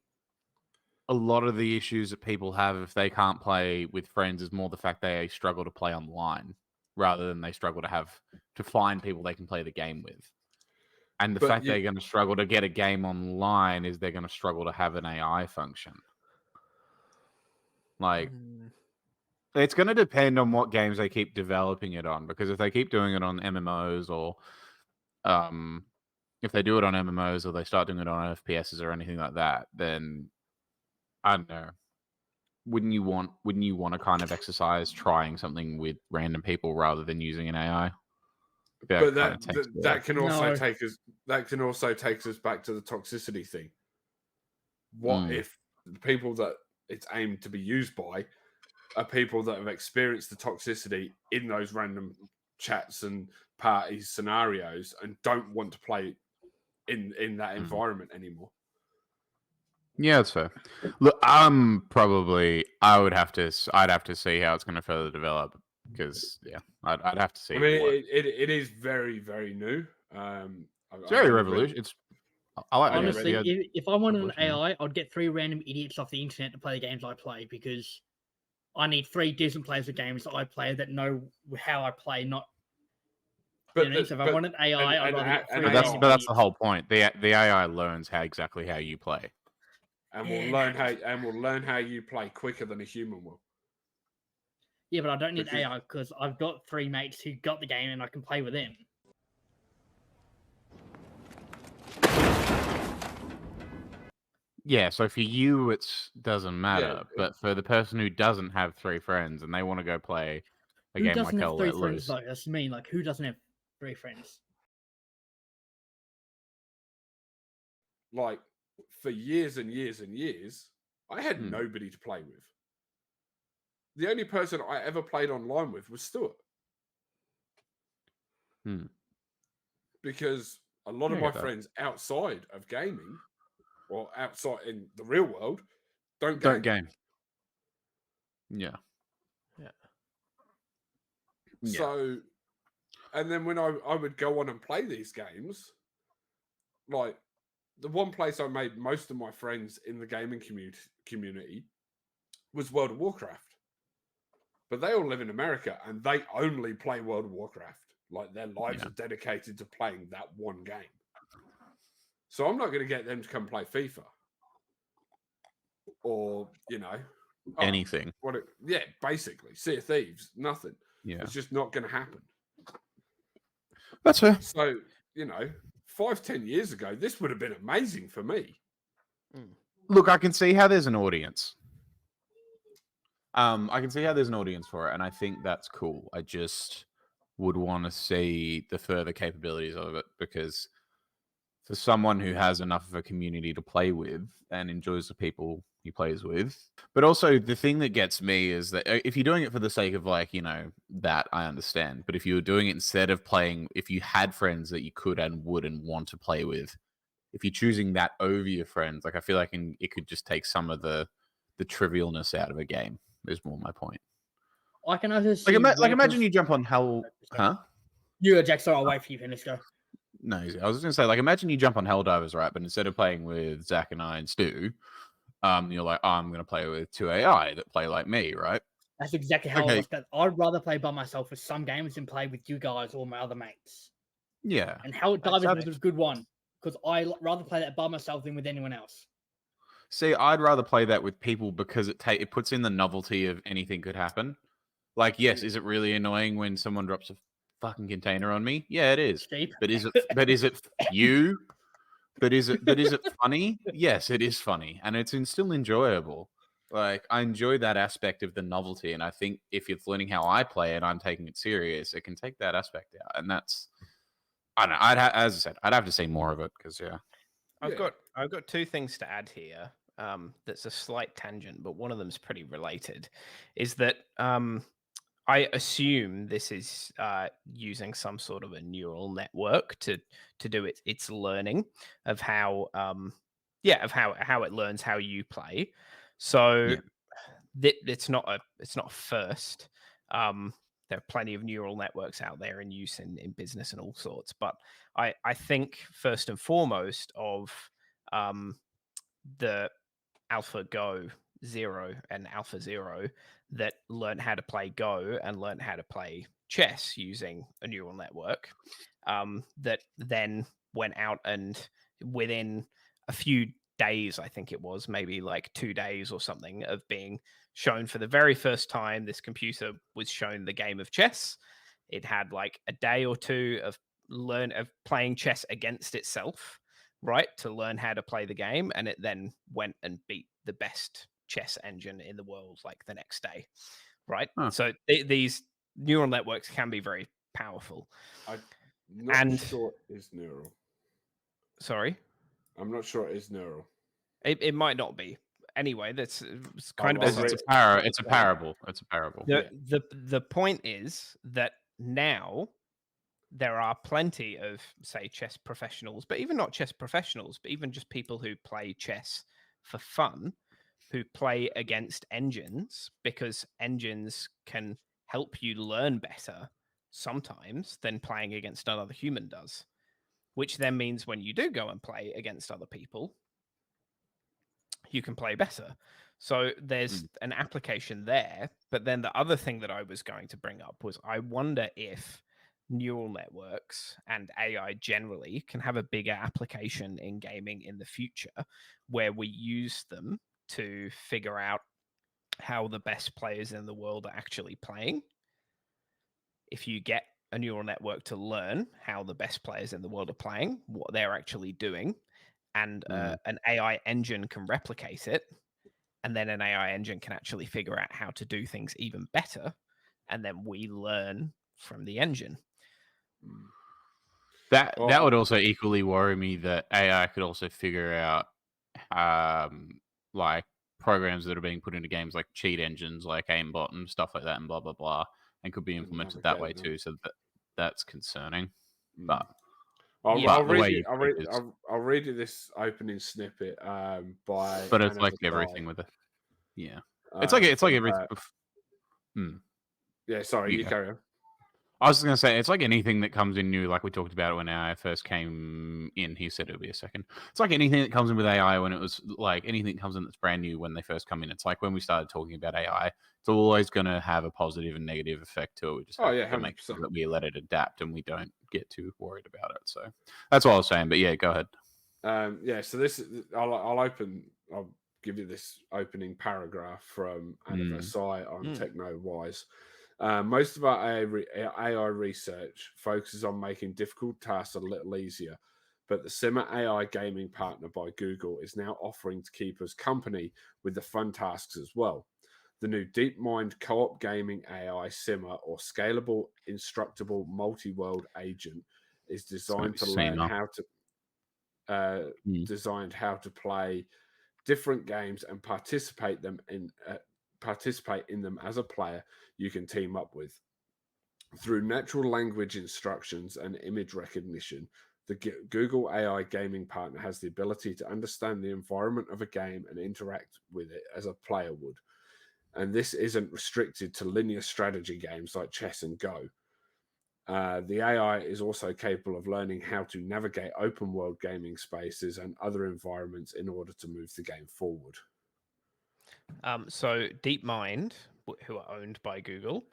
a lot of the issues that people have if they can't play with friends is more the fact they struggle to play online rather than they struggle to find people they can play the game with. And the fact they're going to struggle to get a game online is they're going to struggle to have an AI function. Like, it's going to depend on what games they keep developing it on, because if they keep doing it on MMOs or if they do it on MMOs or they start doing it on FPSs or anything like that, then I don't know. Wouldn't you want to kind of exercise trying something with random people rather than using an AI?
But that can also take us back to the toxicity thing. What if the people that it's aimed to be used by are people that have experienced the toxicity in those random chats and parties scenarios and don't want to play in that environment anymore?
Yeah, that's fair. Look, I'd have to see how it's going to further develop because I'd have to see.
I mean, it is very, very new.
It's very revolutionary. I like
honestly, if I wanted an AI, I'd get 3 random idiots off the internet to play the games I play, because I need 3 decent players of games that I play that know how I play, not. So if I want an AI, I'd rather get 3
but that's the whole point. The AI learns exactly how you play,
and will learn how you play quicker than a human will.
Yeah, but I don't need AI because I've got 3 mates who got the game and I can play with them.
Yeah, so for you, it doesn't matter. But for the person who doesn't have 3 friends and they want to go play a game like Hell Let Loose.
Though? That's mean. Like, who doesn't have 3 friends?
Like, for years and years and years, I had nobody to play with. The only person I ever played online with was Stuart. Because a lot of my friends outside of gaming, or outside in the real world, don't game.
Yeah.
So, and then when I would go on and play these games, like the one place I made most of my friends in the gaming community was World of Warcraft. But they all live in America and they only play World of Warcraft. Like, their lives are dedicated to playing that one game. So I'm not going to get them to come play FIFA. Or,
anything.
Basically. Sea of Thieves, nothing.
Yeah.
It's just not going to happen.
That's fair.
So, 5-10 years ago, this would have been amazing for me.
Look, I can see how there's an audience. I can see how there's an audience for it, and I think that's cool. I just would want to see the further capabilities of it, because for someone who has enough of a community to play with and enjoys the people he plays with. But also, the thing that gets me is that if you're doing it for the sake of, that, I understand. But if you were doing it instead of playing, if you had friends that you could and would and want to play with, if you're choosing that over your friends, I feel like it could just take some of the trivialness out of a game, is more my point.
I can also see...
imagine you jump on Hell... Huh?
You, Jack, so I'll wait for you to finish, go.
No, I was just going to say, imagine you jump on Helldivers, right? But instead of playing with Zach and I and Stu, you're like, I'm going to play with 2 AI that play like me, right?
That's exactly how I looked at it. I'd rather play by myself with some games than play with you guys or my other mates.
Yeah.
And Helldivers was a good one, because I'd rather play that by myself than with anyone else.
See, I'd rather play that with people because it puts in the novelty of anything could happen. Like, yes, is it really annoying when someone drops a fucking container on me? Yeah, it is.
Steep.
But is it you? But is it funny? Yes, it is funny, and it's still enjoyable. Like, I enjoy that aspect of the novelty, and I think if it's learning how I play and I'm taking it serious, it can take that aspect out, and that's I don't know. As I said, I'd have to see more of it because
I've
Yeah.
got two things to add here. That's a slight tangent, but one of them's pretty related. Is that I assume this is using some sort of a neural network to do its learning of how of how it learns how you play. So
Yeah.
it's not a first. There are plenty of neural networks out there in use in business and all sorts, but I think first and foremost of the AlphaGo 0 and AlphaZero that learned how to play Go and learned how to play chess using a neural network, that then went out and within a few days, I think it was maybe like 2 days or something, of being shown for the very first time, this computer was shown the game of chess. It had like a day or two of playing chess against itself, right, to learn how to play the game, and it then went and beat the best chess engine in the world like the next day, right?
Huh.
So these neural networks can be very powerful.
I'm not sure it's neural.
Sorry,
I'm not sure it is neural.
it might not be. Anyway, that's it's kind of
I'll
a
read
sensitive.
it's a parable. It's a parable.
The point is that now there are plenty of, say, chess professionals, but even not chess professionals, but even just people who play chess for fun, who play against engines because engines can help you learn better sometimes than playing against another human does, which then means when you do go and play against other people, you can play better. So there's an application there. But then the other thing that I was going to bring up was I wonder if neural networks and AI generally can have a bigger application in gaming in the future, where we use them to figure out how the best players in the world are actually playing. If you get a neural network to learn how the best players in the world are playing, what they're actually doing, and an AI engine can replicate it, and then an AI engine can actually figure out how to do things even better, and then we learn from the engine.
That would also equally worry me that AI could also figure out like programs that are being put into games like cheat engines like aimbot and stuff like that and blah blah blah, and could be implemented that way too. So that's concerning. But
I'll read you this opening snippet by.
But it's like everything with it. Yeah, it's like everything.
Yeah, sorry, you carry on.
I was just going to say, it's like anything that comes in new, like we talked about when AI first came in. He said it'll be a second. It's like anything that comes in with AI when it was like anything that comes in that's brand new when they first come in. It's like when we started talking about AI, it's always going to have a positive and negative effect to it. We just have to make sure that we let it adapt and we don't get too worried about it. So that's what I was saying. But yeah, go ahead.
So I'll give you this opening paragraph from Anna Sai on TechnoWise. Most of our AI research focuses on making difficult tasks a little easier, but the Simmer AI gaming partner by Google is now offering to keep us company with the fun tasks as well. The new DeepMind co-op gaming AI Simmer, or scalable, instructable multi-world agent, is designed to learn how to play different games and participate in them as a player you can team up with. Through natural language instructions and image recognition, the Google AI gaming partner has the ability to understand the environment of a game and interact with it as a player would. And this isn't restricted to linear strategy games like chess and Go. The AI is also capable of learning how to navigate open world gaming spaces and other environments in order to move the game forward.
So DeepMind, who are owned by Google,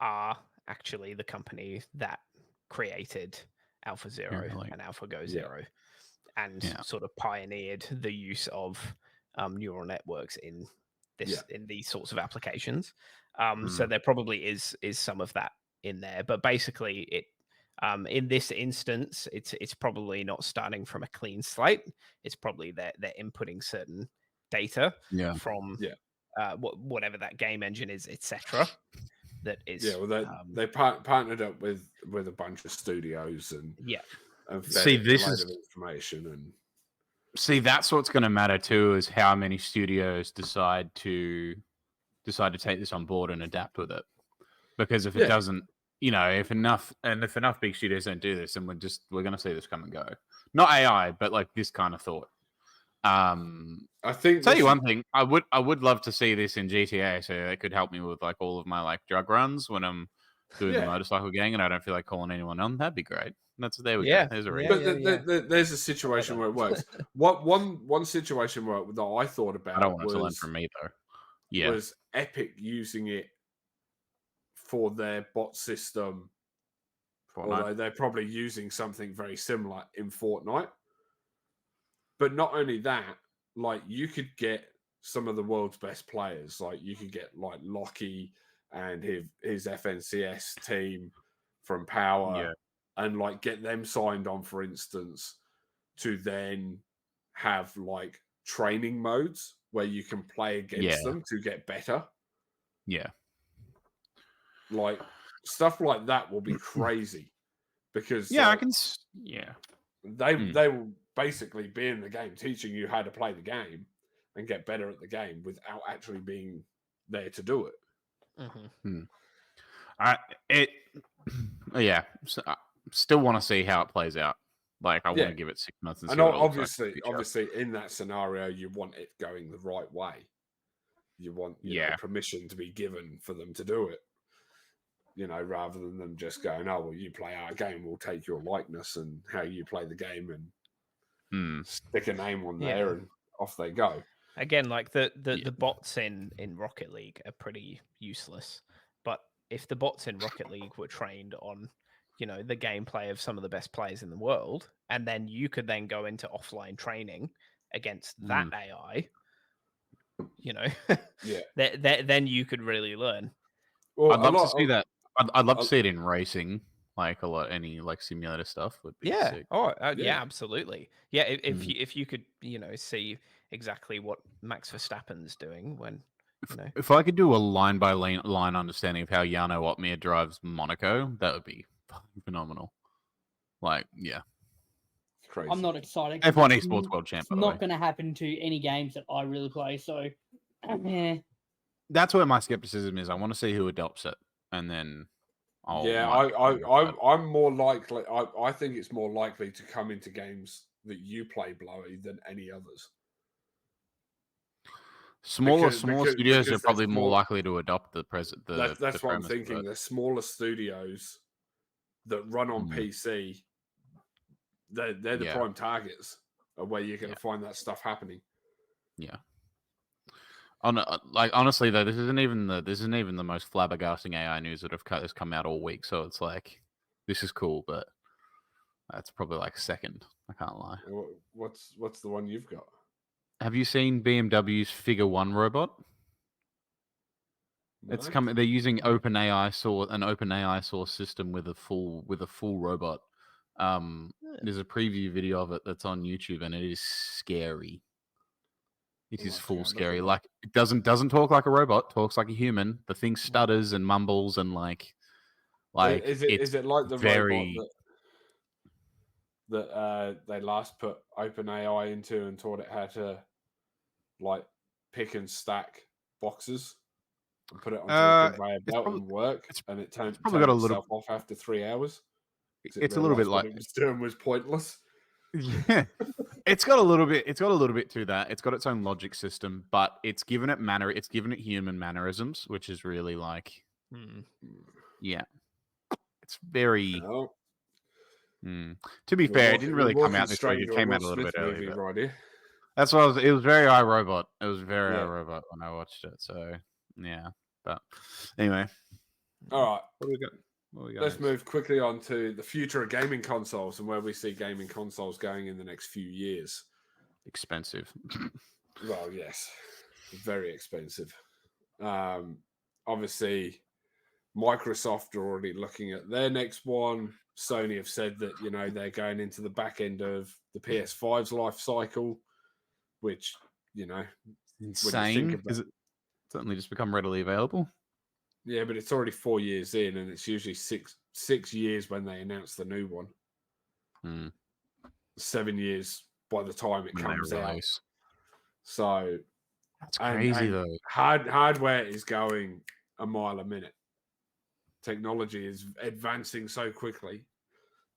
are actually the company that created AlphaZero and AlphaGo 0 and sort of pioneered the use of neural networks in these sorts of applications. So there probably is some of that in there, but basically In this instance, it's probably not starting from a clean slate. It's probably they're inputting certain data from whatever that game engine is, etc. That is
they partnered up with a bunch of studios and
See, this is
of information and
see that's what's going to matter too is how many studios decide to take this on board and adapt with it. Because if it doesn't, if enough big studios don't do this, then we're going to see this come and go. Not AI, but like this kind of thought.
I think
tell you one thing, I would love to see this in GTA, so it could help me with like all of my like drug runs when I'm doing the motorcycle gang and I don't feel like calling anyone on. That'd be great. There we go. There's a reason.
But there's a situation where it works. One situation where that I thought about.
I don't want it to learn from me though. Yeah,
was Epic using it for their bot system, although they're probably using something very similar in Fortnite. But not only that, like you could get some of the world's best players. Like you could get like Lockie and his FNCS team from Power, and like get them signed on, for instance, to then have like training modes where you can play against them to get better.
Yeah.
Like stuff like that will be crazy because
I can.
They will basically be in the game teaching you how to play the game and get better at the game without actually being there to do it.
So, I still want to see how it plays out. Like I want to give it 6 months and see what
obviously in that scenario you want it going the right way. You want permission to be given for them to do it. Rather than them just going, oh, well, you play our game, we'll take your likeness and how you play the game and stick a name on there and off they go.
Again, like the bots in Rocket League are pretty useless. But if the bots in Rocket League were trained on, the gameplay of some of the best players in the world, and then you could then go into offline training against that AI, then you could really learn.
Well, I'd love to see that. I'd love to see it in racing, like any like simulator stuff would be sick.
Yeah, absolutely. Yeah, if you could, see exactly what Max Verstappen's doing when,
If I could do a line by line understanding of how Jarno Opmeer drives Monaco, that would be phenomenal. Like, yeah.
It's crazy.
I'm not excited.
F1 Esports World Champ.
It's not going to happen to any games that I really play, so yeah.
That's where my skepticism is. I want to see who adopts it. And then
I'm more likely. I think it's more likely to come into games that you play, Blowy, than any others.
Smaller studios are probably more likely to adopt the present.
That's what I'm thinking. The smaller studios that run on PC, they're the prime targets of where you're going to find that stuff happening.
Yeah. Honestly though, this isn't even the most flabbergasting AI news that has come out all week. So it's like, this is cool, but that's probably like second. I can't lie.
What's the one you've got?
Have you seen BMW's Figure One robot? No. It's coming. They're using OpenAI source system with a full robot. There's a preview video of it that's on YouTube, and it is scary. It is full scary. Like it doesn't talk like a robot. Talks like a human. The thing stutters and mumbles and like.
Is it like the robot that they last put OpenAI into and taught it how to like pick and stack boxes and put it onto a conveyor belt and work, and it turns itself off after 3 hours?
It's a little bit like
what it was doing was pointless.
Yeah, it's got a little bit to that. It's got its own logic system, but it's given it human mannerisms, which is really like, yeah, it's very.
Oh.
To be fair, it didn't really come out this week. It came out a little bit earlier. Right, that's what it was very iRobot. It was very iRobot when I watched it. So yeah, but anyway.
All right,
what do we got?
Let's move quickly on to the future of gaming consoles and where we see gaming consoles going in the next few years.
Expensive.
Well, yes, very expensive. Obviously, Microsoft are already looking at their next one. Sony have said that, you know, they're going into the back end of the PS5's life cycle, which, you know,
Insane
of
because
that-
it suddenly just become readily available.
yeah, but it's already 4 years in, and it's usually six years when they announce the new one.
Hmm.
7 years by the time it
When they
comes out.
release.
So
That's crazy though.
hardware is going a mile a minute. Technology is advancing so quickly.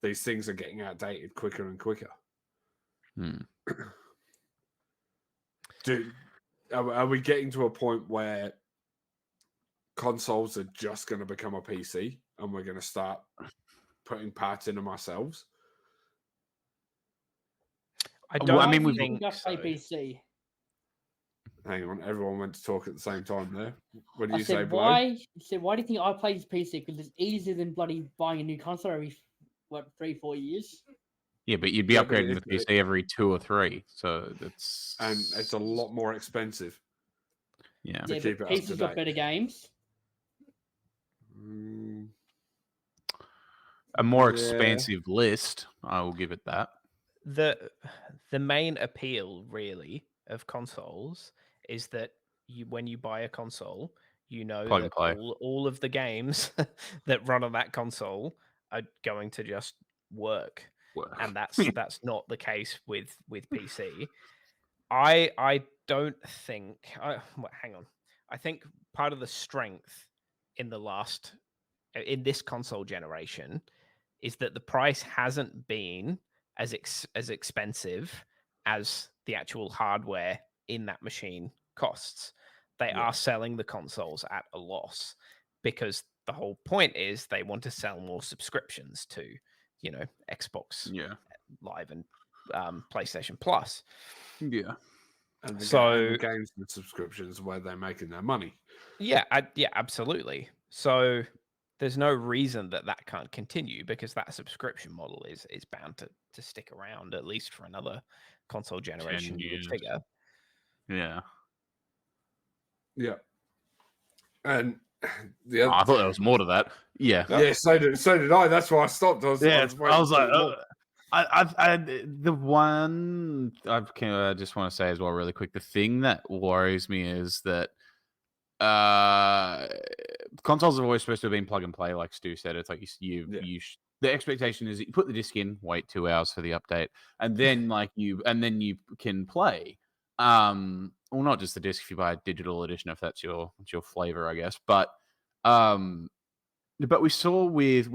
These things are getting outdated quicker and quicker.
Hmm.
Are we getting to a point where consoles are just going to become a PC and we're going to start putting parts in them ourselves?
I
Well,
don't
I mean,
Why
we've-
do you
think
just play
so.
PC?
Hang on, everyone went to talk at the same time there. What do
I
you say,
said,
Blow?
why? I said, why do you think I play PC? Because it's easier than bloody buying a new console every 3-4 years.
Yeah, but you'd be
Yeah, but
upgrading
it-
the PC every 2 or 3, so that's
And it's a lot more expensive.
Yeah.
To
Yeah,
keep
but
it up to
PC's got
date.
better games.
Mm,
A more
Yeah.
expansive list, I will give it that.
The main appeal really of consoles is that when you buy a console, you know
Plug and
that
play.
all of the games that run on that console are going to just work, and that's not the case with PC. I don't think. Hang on. I think part of the strength in in this console generation is that the price hasn't been as expensive as the actual hardware in that machine costs. They
Yeah.
are selling the consoles at a loss because the whole point is they want to sell more subscriptions to, you know, Xbox
Yeah.
Live and PlayStation Plus.
Yeah.
And
So-
the games and subscriptions where they're making their money.
Yeah, yeah, absolutely. So there's no reason that can't continue because that subscription model is bound to stick around at least for another console generation. You would
years.
figure.
Yeah.
Yeah. And the other,
I thought there was more to that. Yeah.
yeah, so did I. That's why I stopped. I was
I was like,
waiting for more.
the one I just want to say as well, really quick. The thing that worries me is that consoles have always supposed to have been plug and play, like Stu said. It's like the expectation is that you put the disc in, wait 2 hours for the update, and then you can play. Well, not just the disc if you buy a digital edition, if that's your flavor, I guess. But we saw with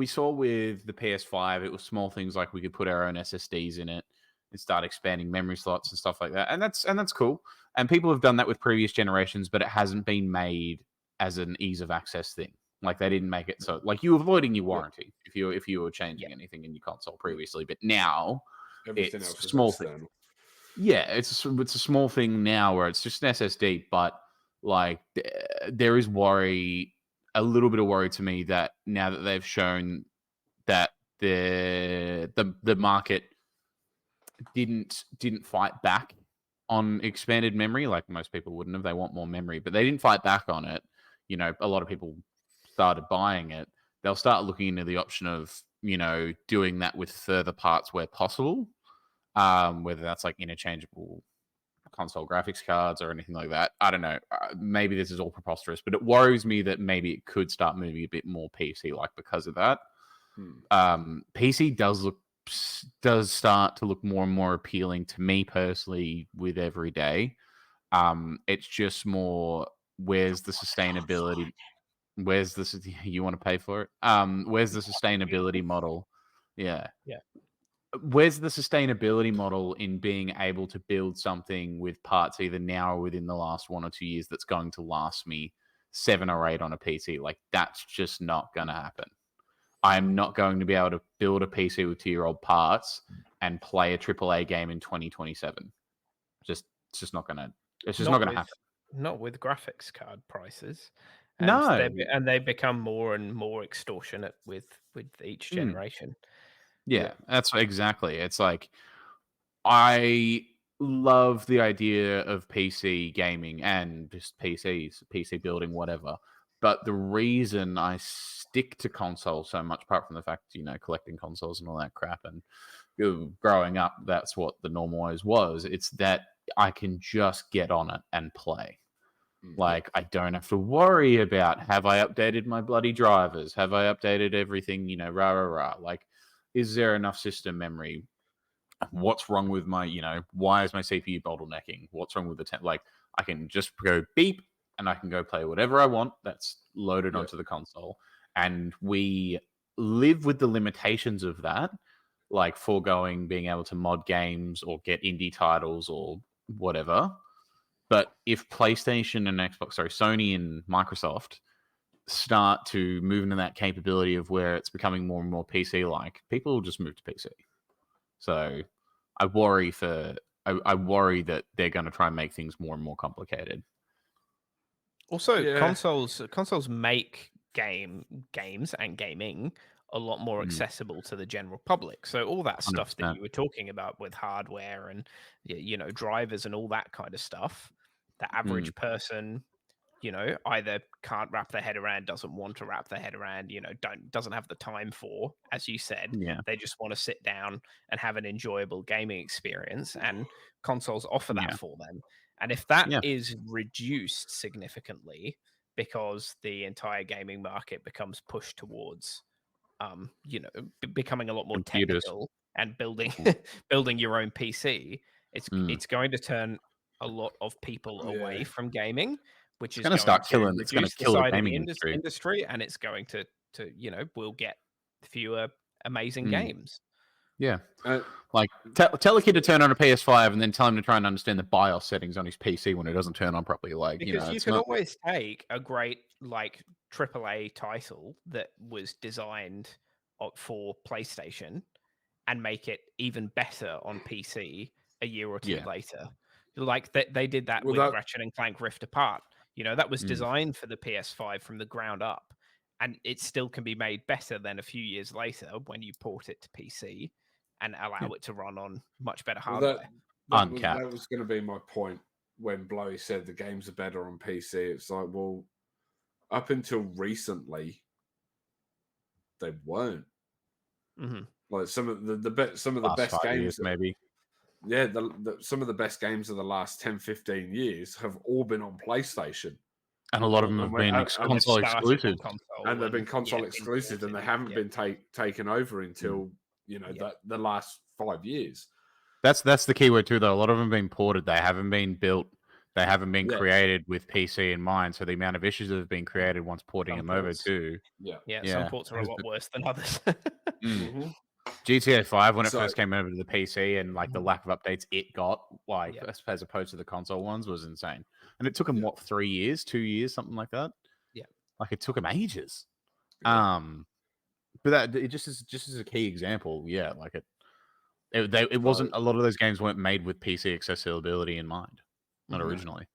the PS5, it was small things like we could put our own SSDs in it and start expanding memory slots and stuff like that, and that's cool. And people have done that with previous generations, but it hasn't been made as an ease of access thing. Like they didn't make it so like you were avoiding your warranty if you were changing anything in your console previously, but now
Everything
it's
else is
small
external.
thing. Yeah, it's a small thing now where it's just an SSD, but like there is a little bit of worry to me that now that they've shown that the market didn't fight back on expanded memory like most people wouldn't have. They want more memory, but they didn't fight back on it. You know, a lot of people started buying it. They'll start looking into the option of, you know, doing that with further parts where possible, whether that's like interchangeable console graphics cards or anything like that. I don't know. Maybe this is all preposterous, but it worries me that maybe it could start moving a bit more PC-like because of that. PC does start to look more and more appealing to me personally with every day. It's just more, where's the sustainability? Where's this? You want to pay for it? Where's the sustainability model? Yeah. Where's the sustainability model in being able to build something with parts either now or within the last 1 or 2 years that's going to last me 7 or 8 on a PC? Like that's just not going to happen. I'm not going to be able to build a PC with 2-year-old parts and play a AAA game in 2027. It's just not going to. It's just not going to happen.
Not with graphics card prices.
No.
And they become more and more extortionate with each generation.
Yeah, that's exactly. It's like I love the idea of PC gaming and just PC building, whatever. But the reason I stick to console so much, apart from the fact, collecting consoles and all that crap, and growing up, that's what the norm always was. It's that I can just get on it and play. Like, I don't have to worry about, have I updated my bloody drivers? Have I updated everything? Rah, rah, rah. Like, is there enough system memory? What's wrong with my, why is my CPU bottlenecking? What's wrong with the like, I can just go beep and I can go play whatever I want that's loaded onto the console. And we live with the limitations of that, like foregoing being able to mod games or get indie titles or whatever. But if PlayStation and Sony and Microsoft start to move into that capability of where it's becoming more and more PC-like, people will just move to PC. So I worry that they're going to try and make things more and more complicated.
Also, consoles make games and gaming a lot more accessible to the general public. So all that stuff
100%.
that you were talking about with hardware and drivers and all that kind of stuff, the average person, either can't wrap their head around, doesn't want to wrap their head around, doesn't have the time for, as you said.
Yeah.
They just want to sit down and have an enjoyable gaming experience, and consoles offer that for them. And if that is reduced significantly because the entire gaming market becomes pushed towards becoming a lot more
Computers.
technical and building your own PC, it's going to turn a lot of people away from gaming, which is going to
start killing. It's going to kill the gaming
industry, and it's going to we'll get fewer amazing games.
Yeah, like tell a kid to turn on a PS5 and then tell him to try and understand the BIOS settings on his PC when it doesn't turn on properly. Like,
because you can always take a great AAA title that was designed for PlayStation and make it even better on PC a year or two later. Like they did that with Ratchet and Clank Rift Apart. That was designed for the PS5 from the ground up, and it still can be made better than a few years later when you port it to PC and allow it to run on much better hardware.
That was going to be my point when Blowy said the games are better on PC. It's like, well, up until recently, they weren't. Like some of the best games,
years, maybe.
Yeah, some of the best games of the last 10, 15 years have all been on PlayStation.
And a lot of them have been console exclusive.
And they've been console exclusive, and they haven't been taken over until, the last 5 years.
That's the key word too, though. A lot of them have been ported. They haven't been built. They haven't been created with PC in mind. So the amount of issues that have been created once porting them over too.
Some ports are a lot worse than others.
GTA 5, when it first came over to the PC, and the lack of updates it got, as opposed to the console ones, was insane. And it took them 3 years, 2 years, something like that. Yeah, it took them ages. But that it just is a key example. Yeah, it wasn't, a lot of those games weren't made with PC accessibility in mind, not originally.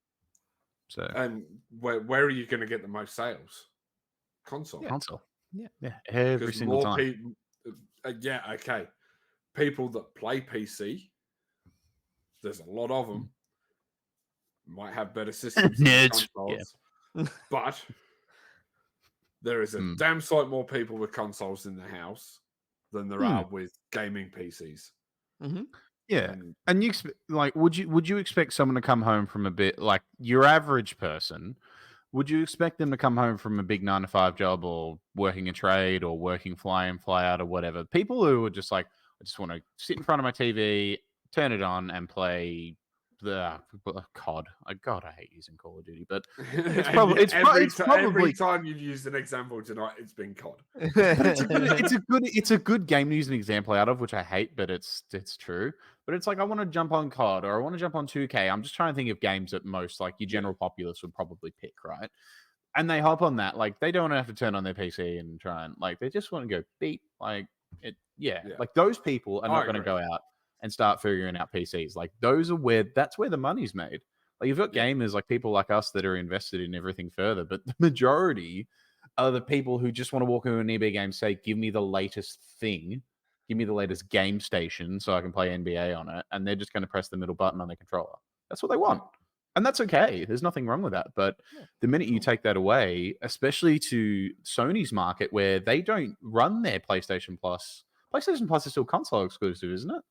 So,
and where are you going to get the most sales? Console.
Yeah, every single time.
Okay. People that play PC, there's a lot of them, might have better systems than consoles, but there is a damn sight more people with consoles in the house than there are with gaming PCs.
Yeah, and you would you expect someone to come home from a bit, like your average person? Would you expect them to come home from a big 9-to-5 job or working a trade or working fly in, fly out or whatever? People who are just like, I just want to sit in front of my TV, turn it on, and play the COD. God, I hate using Call of Duty, but it's probably
every time you've used an example tonight, it's been COD.
But it's a good game to use an example out of, which I hate, but it's true. But it's like, I want to jump on COD or I want to jump on 2K. I'm just trying to think of games that most your general populace would probably pick, right? And they hop on that, they don't have to turn on their PC and try and they just want to go beep, those people are not going to go out and start figuring out PCs. That's where the money's made. You've got gamers, people like us, that are invested in everything further, but the majority are the people who just want to walk into an eBay game, say, give me the latest thing, give me the latest game station so I can play NBA on it, and they're just going to press the middle button on their controller. That's what they want. And that's okay. There's nothing wrong with that. But the minute you take that away, especially to Sony's market where they don't run their PlayStation Plus is still console exclusive, isn't it?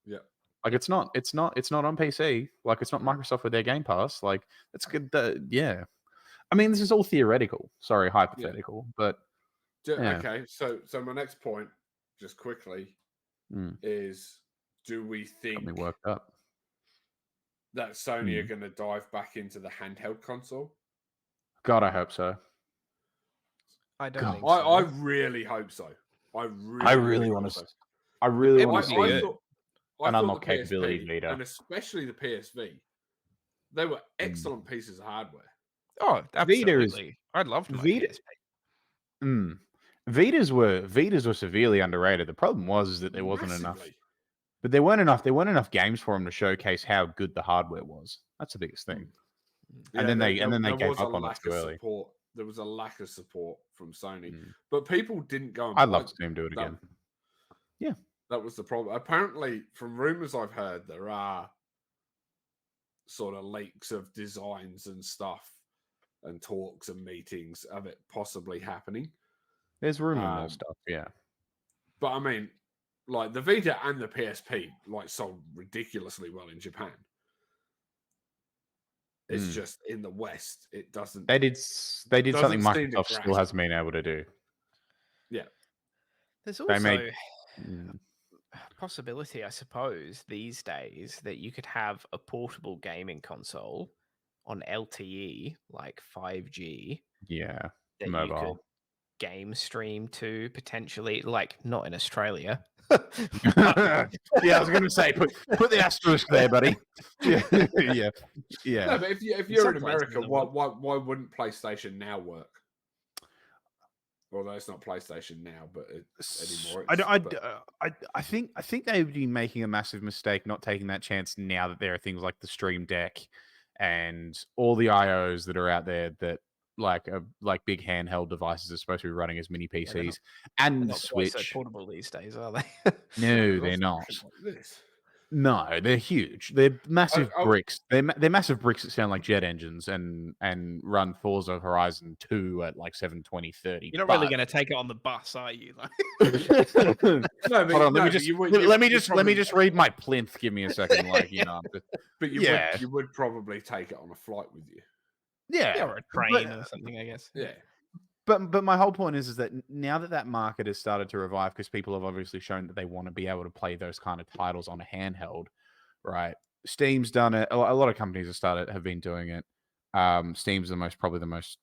Yeah.
Like it's not on PC. Like it's not Microsoft with their Game Pass. Like it's good. Yeah. I mean, this is all theoretical. Sorry, hypothetical. But yeah.
Okay, so my next point, just quickly, is: do we think
Got me worked up
that Sony are going to dive back into the handheld console?
God, I hope so.
I don't think so.
I really hope so. I really want to.
I really want to see
I
it.
thought
And unlock
the
capability
PSP,
Vita.
and especially the PSV, they were excellent pieces of hardware.
Oh, absolutely. I'd love to
Vita. Vitas were severely underrated. The problem was that there wasn't enough. But there weren't enough games for them to showcase how good the hardware was. That's the biggest thing. And then they gave up on it too early.
There was a lack of support from Sony, but people didn't go. And
I'd love to see them do it again. Yeah,
that was the problem. Apparently, from rumors I've heard, there are sort of leaks of designs and stuff, and talks and meetings of it possibly happening.
There's rumor mill stuff, yeah.
But I mean, like the Vita and the PSP, like sold ridiculously well in Japan. It's just in the West, it doesn't.
They did something Microsoft still hasn't been able to do.
Yeah.
There's also a possibility, I suppose, these days that you could have a portable gaming console on LTE, like 5G.
Yeah,
that
mobile.
You could game stream to potentially, like not in Australia.
Yeah, I was going to say put the asterisk there, buddy. Yeah.
No, but if you're in America, why wouldn't PlayStation Now work? Although it's not PlayStation Now, but anymore.
I think they would be making a massive mistake not taking that chance now that there are things like the Stream Deck and all the IOs that are out there that like big handheld devices are supposed to be running as mini PCs and the Switch.
So portable these days, are they?
No, they're not. No, they're huge. They're massive bricks. They're massive bricks that sound like jet engines and run Forza Horizon 2 at like 720, 30.
You're not really going to take it on the bus, are you?
No, hold on. Let me just read my plinth. Give me a second. Like
but you would probably take it on a flight with you.
Yeah, or a train or something, I guess.
Yeah.
But my whole point is that now that market has started to revive because people have obviously shown that they want to be able to play those kind of titles on a handheld, right? Steam's done it. A lot of companies have been doing it. Steam's probably the most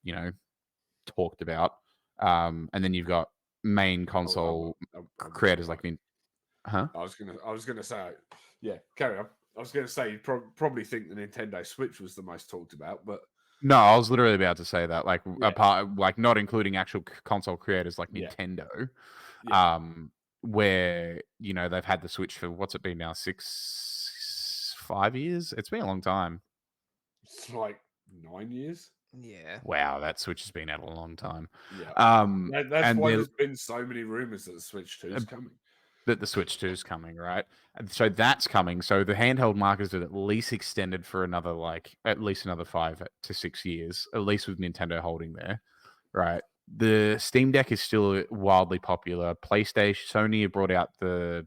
talked about. And then you've got main console creators like
I was gonna say, yeah, carry on. I was gonna say you'd probably think the Nintendo Switch was the most talked about, but.
No, I was literally about to say that, apart, not including actual console creators like Nintendo, where they've had the Switch for what's it been now, 5 years? It's been a long time.
It's like 9 years.
Yeah.
Wow, that Switch has been out a long time.
Yeah. That's why there's been so many rumors that the Switch 2 is coming.
That the Switch 2 is coming, right? So that's coming. So the handheld market is at least extended for another 5 to 6 years, at least with Nintendo holding there, right? The Steam Deck is still wildly popular. PlayStation, Sony have brought out the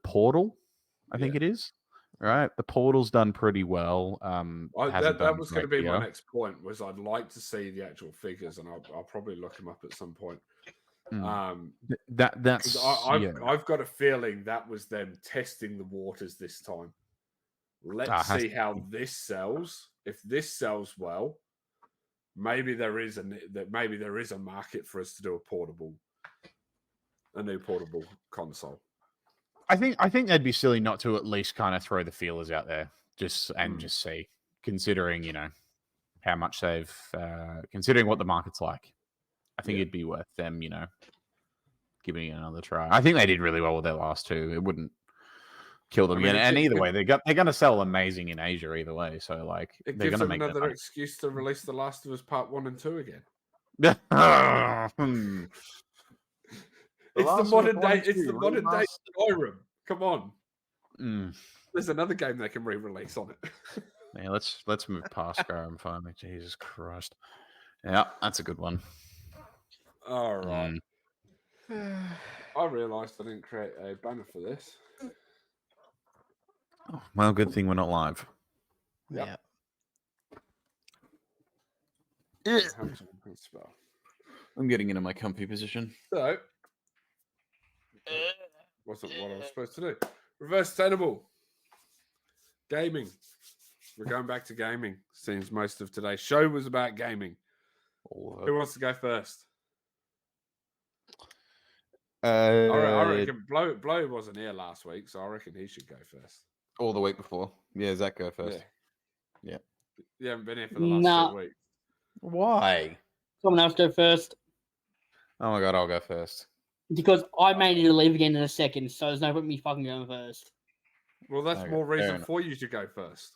Portal? I think it is, right? The Portal's done pretty well.
That was going to be my next point. Was I'd like to see the actual figures, and I'll probably look them up at some point.
That's
I've got a feeling that was them testing the waters this time. Let's see how this sells. If this sells well, maybe there is a market for us to do a new portable console.
I think they'd be silly not to at least kind of throw the feelers out there, just see, considering how much they've considering what the market's like. I think it'd be worth them, giving it another try. I think they did really well with their last two. It wouldn't kill them again. And either way, they're going to sell amazing in Asia either way. So they're going to make
another excuse to release The Last of Us Part 1 and 2 again. It's the modern day Skyrim. Come on. There's another game they can re-release on it.
Yeah, let's move past Skyrim finally. Jesus Christ. Yeah, that's a good one.
All right.
Mm.
I realised I didn't create a banner for this.
Oh, well, good thing we're not live.
Yep.
Yeah.
How to spell.
I'm getting into my comfy position.
So, wasn't what I was supposed to do. Reverse tenable. Gaming. We're going back to gaming. Seems most of today's show was about gaming. Who wants to go first? I reckon Blow wasn't here last week, so I reckon he should go first.
Or the week before. Yeah, Zach, go first. Yeah.
You haven't been here for the last 2 weeks.
Why?
Someone else go first.
Oh my god, I'll go first.
Because I may need to leave again in a second, so there's no point me fucking going first.
Well, that's
Okay,
more
fair
reason
enough.
for you to go first.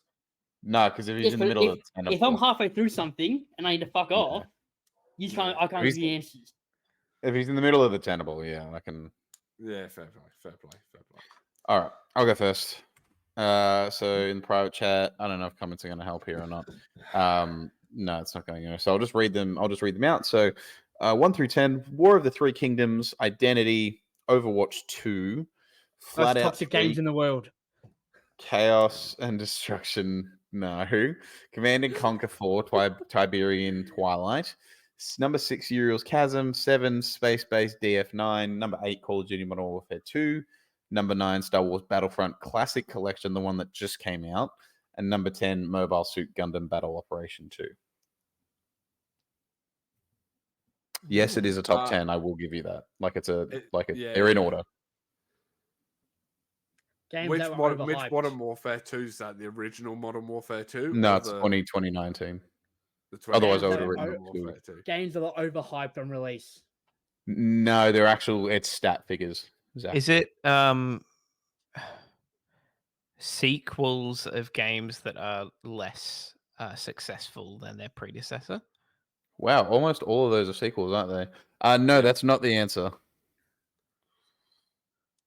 No, because if he's
Yes,
in the
but
middle of the stand-up,
if I'm halfway through something and I need to fuck
Yeah.
off, I can't give you answers.
if he's in the middle of the tenable, yeah, I can.
Yeah, fair play.
All right, I'll go first. So in the private chat, I don't know if comments are going to help here or not. No, it's not going to. So I'll just read them. I'll just read them out. So 1 through 10: War of the Three Kingdoms, Identity, Overwatch 2, Flat
Most
Out
toxic
3,
games in the world.
Chaos and Destruction. No. Command and Conquer 4, Tiberian Twilight. Number 6, Uriel's Chasm. 7, Space Base DF9. Number 8, Call of Duty Modern Warfare 2. Number 9, Star Wars Battlefront Classic Collection, the one that just came out. And number 10, Mobile Suit Gundam Battle Operation 2. Yes, it is a top 10. I will give you that. They're in order.
Games
Which
that were overhyped.
Modern Warfare 2 is that? The original Modern Warfare 2?
No,
or
it's
the
2019.
Otherwise,
Otherwise, I would
have
Modern
written
Warfare 2.
Games that are overhyped on release.
No, they're actual. It's stat figures. Exactly.
Is it sequels of games that are less successful than their predecessor?
Wow, almost all of those are sequels, aren't they? No,
Yeah.
that's not the answer.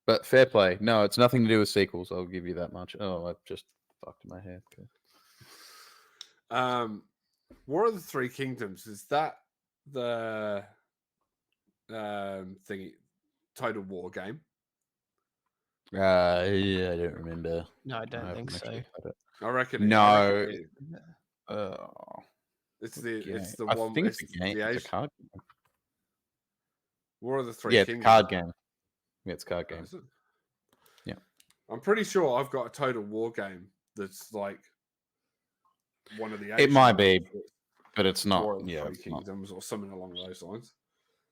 But fair play. No, it's nothing to do with sequels. I'll give you that much. Oh, I just fucked my head. Okay.
War of the Three Kingdoms, is that the thingy Total War game?
Yeah, I don't remember.
No, I don't think
haven't
so.
actually played it.
I reckon.
No.
I reckon it is. It's the
I
one.
think
It's
it's a game. It's a card game.
War of the Three
Yeah,
Kingdoms.
it's a card game. Yeah, it's a card game.
Is it?
Yeah.
I'm pretty sure I've got a Total War game that's like one of the.
It might
Asian
be, but it's not.
War of the
Yeah,
Three
it's not.
Kingdoms or something along those lines.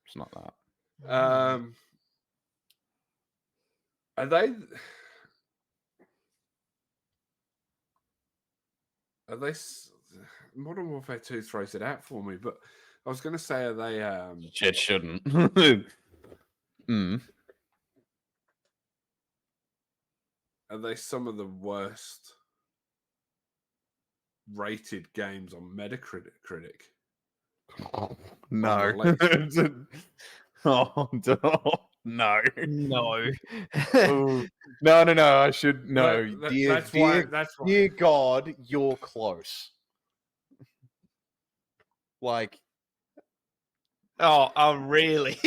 It's not that.
Are they? Modern Warfare 2 throws it out for me, but I was going to say, are they?
It shouldn't.
Are they some of the worst rated games on Metacritic?
No.
Oh,
no.
No.
No. I should no.
That's why.
Dear God, you're close. Like,
oh, really?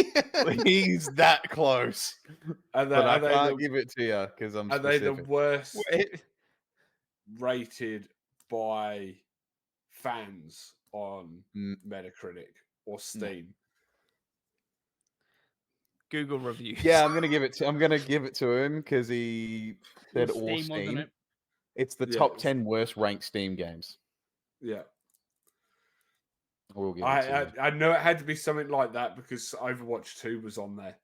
he's that close.
But
I can't give it to you because I'm.
Are they the
specific.
worst rated by fans on Metacritic or Steam?
Google reviews.
Yeah, I'm gonna give it to him because he said all
Steam, wasn't
Steam.
it?
It's the
Yeah,
top 10 worst ranked Steam games.
Yeah.
We'll give it to you.
I know it had to be something like that because Overwatch 2 was on there.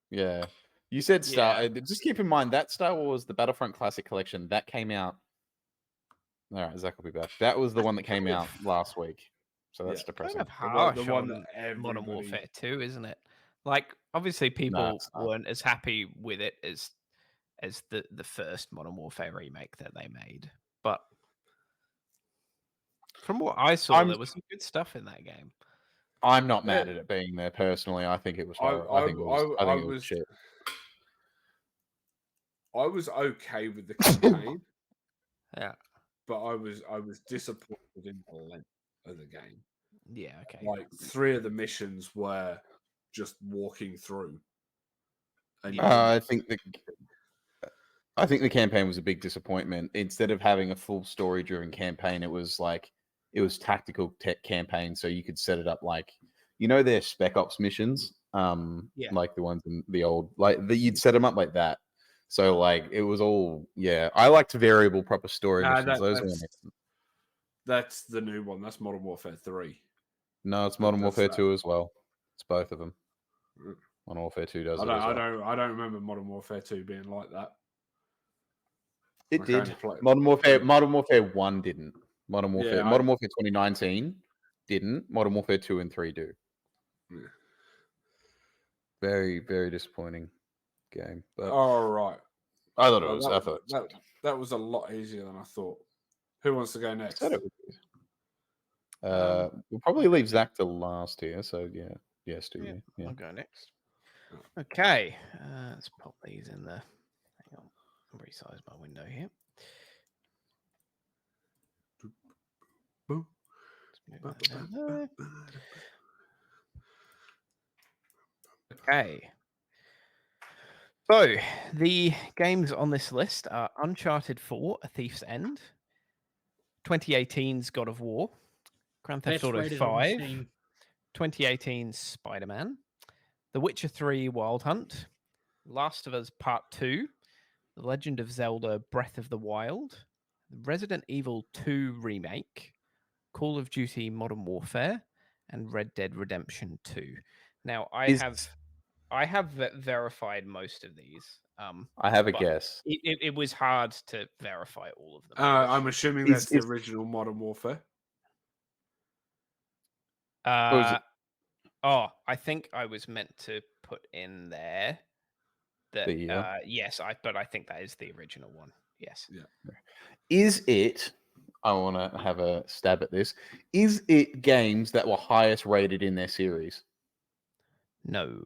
Yeah. You said just keep in mind that Star Wars, the Battlefront Classic Collection, that came out. All right, Zach will be back. That was the one that came out last week. So that's depressing.
Kind of harsh
The one
on
that
Modern
everybody-
Warfare 2, isn't it? Like, obviously, people
it's not.
weren't as happy with it as the first Modern Warfare remake that they made. But from what I saw, there was some good stuff in that game.
I'm not mad at it being there personally. I think it was horrible. I think it was shit.
I was okay with the campaign.
Yeah.
but I was disappointed in the length of the game.
Yeah, okay.
Like 3 of the missions were just walking through. And you
I think the campaign was a big disappointment. Instead of having a full story-driven campaign, it was tactical tech campaign, so you could set it up like their Spec Ops missions,
Yeah.
like the ones in the old you'd set them up like that. So like it was all I liked variable proper story missions.
That's the new one. That's Modern Warfare 3.
No, it's Modern Warfare
that.
2 as well. It's both of them. Modern Warfare 2 does it as well.
I don't remember Modern Warfare 2 being like that.
It did. Modern Warfare 1 didn't. Modern Warfare 2019 didn't. Modern Warfare 2 and 3 do.
Yeah.
Very, very disappointing game. But
all right.
I thought it was.
That was a lot easier than I thought. Who wants to go next?
We'll probably leave Zach to last here. So yeah, Stu. Yeah.
I'll go next. Okay, let's pop these in there. Hang on, I'll resize my window here. Okay. So the games on this list are Uncharted 4: A Thief's End, 2018's God of War, Grand Theft Auto 5, 2018's Spider-Man, The Witcher 3: Wild Hunt, Last of Us Part 2, The Legend of Zelda: Breath of the Wild, Resident Evil 2 Remake, Call of Duty: Modern Warfare, and Red Dead Redemption 2. Now, I have verified most of these.
I have a guess.
It was hard to verify all of them.
I'm assuming that's the original Modern Warfare.
I think I was meant to put in there that yes, but I think that is the original one. Yes.
Yeah.
Is it? I want to have a stab at this. Is it games that were highest rated in their series?
No,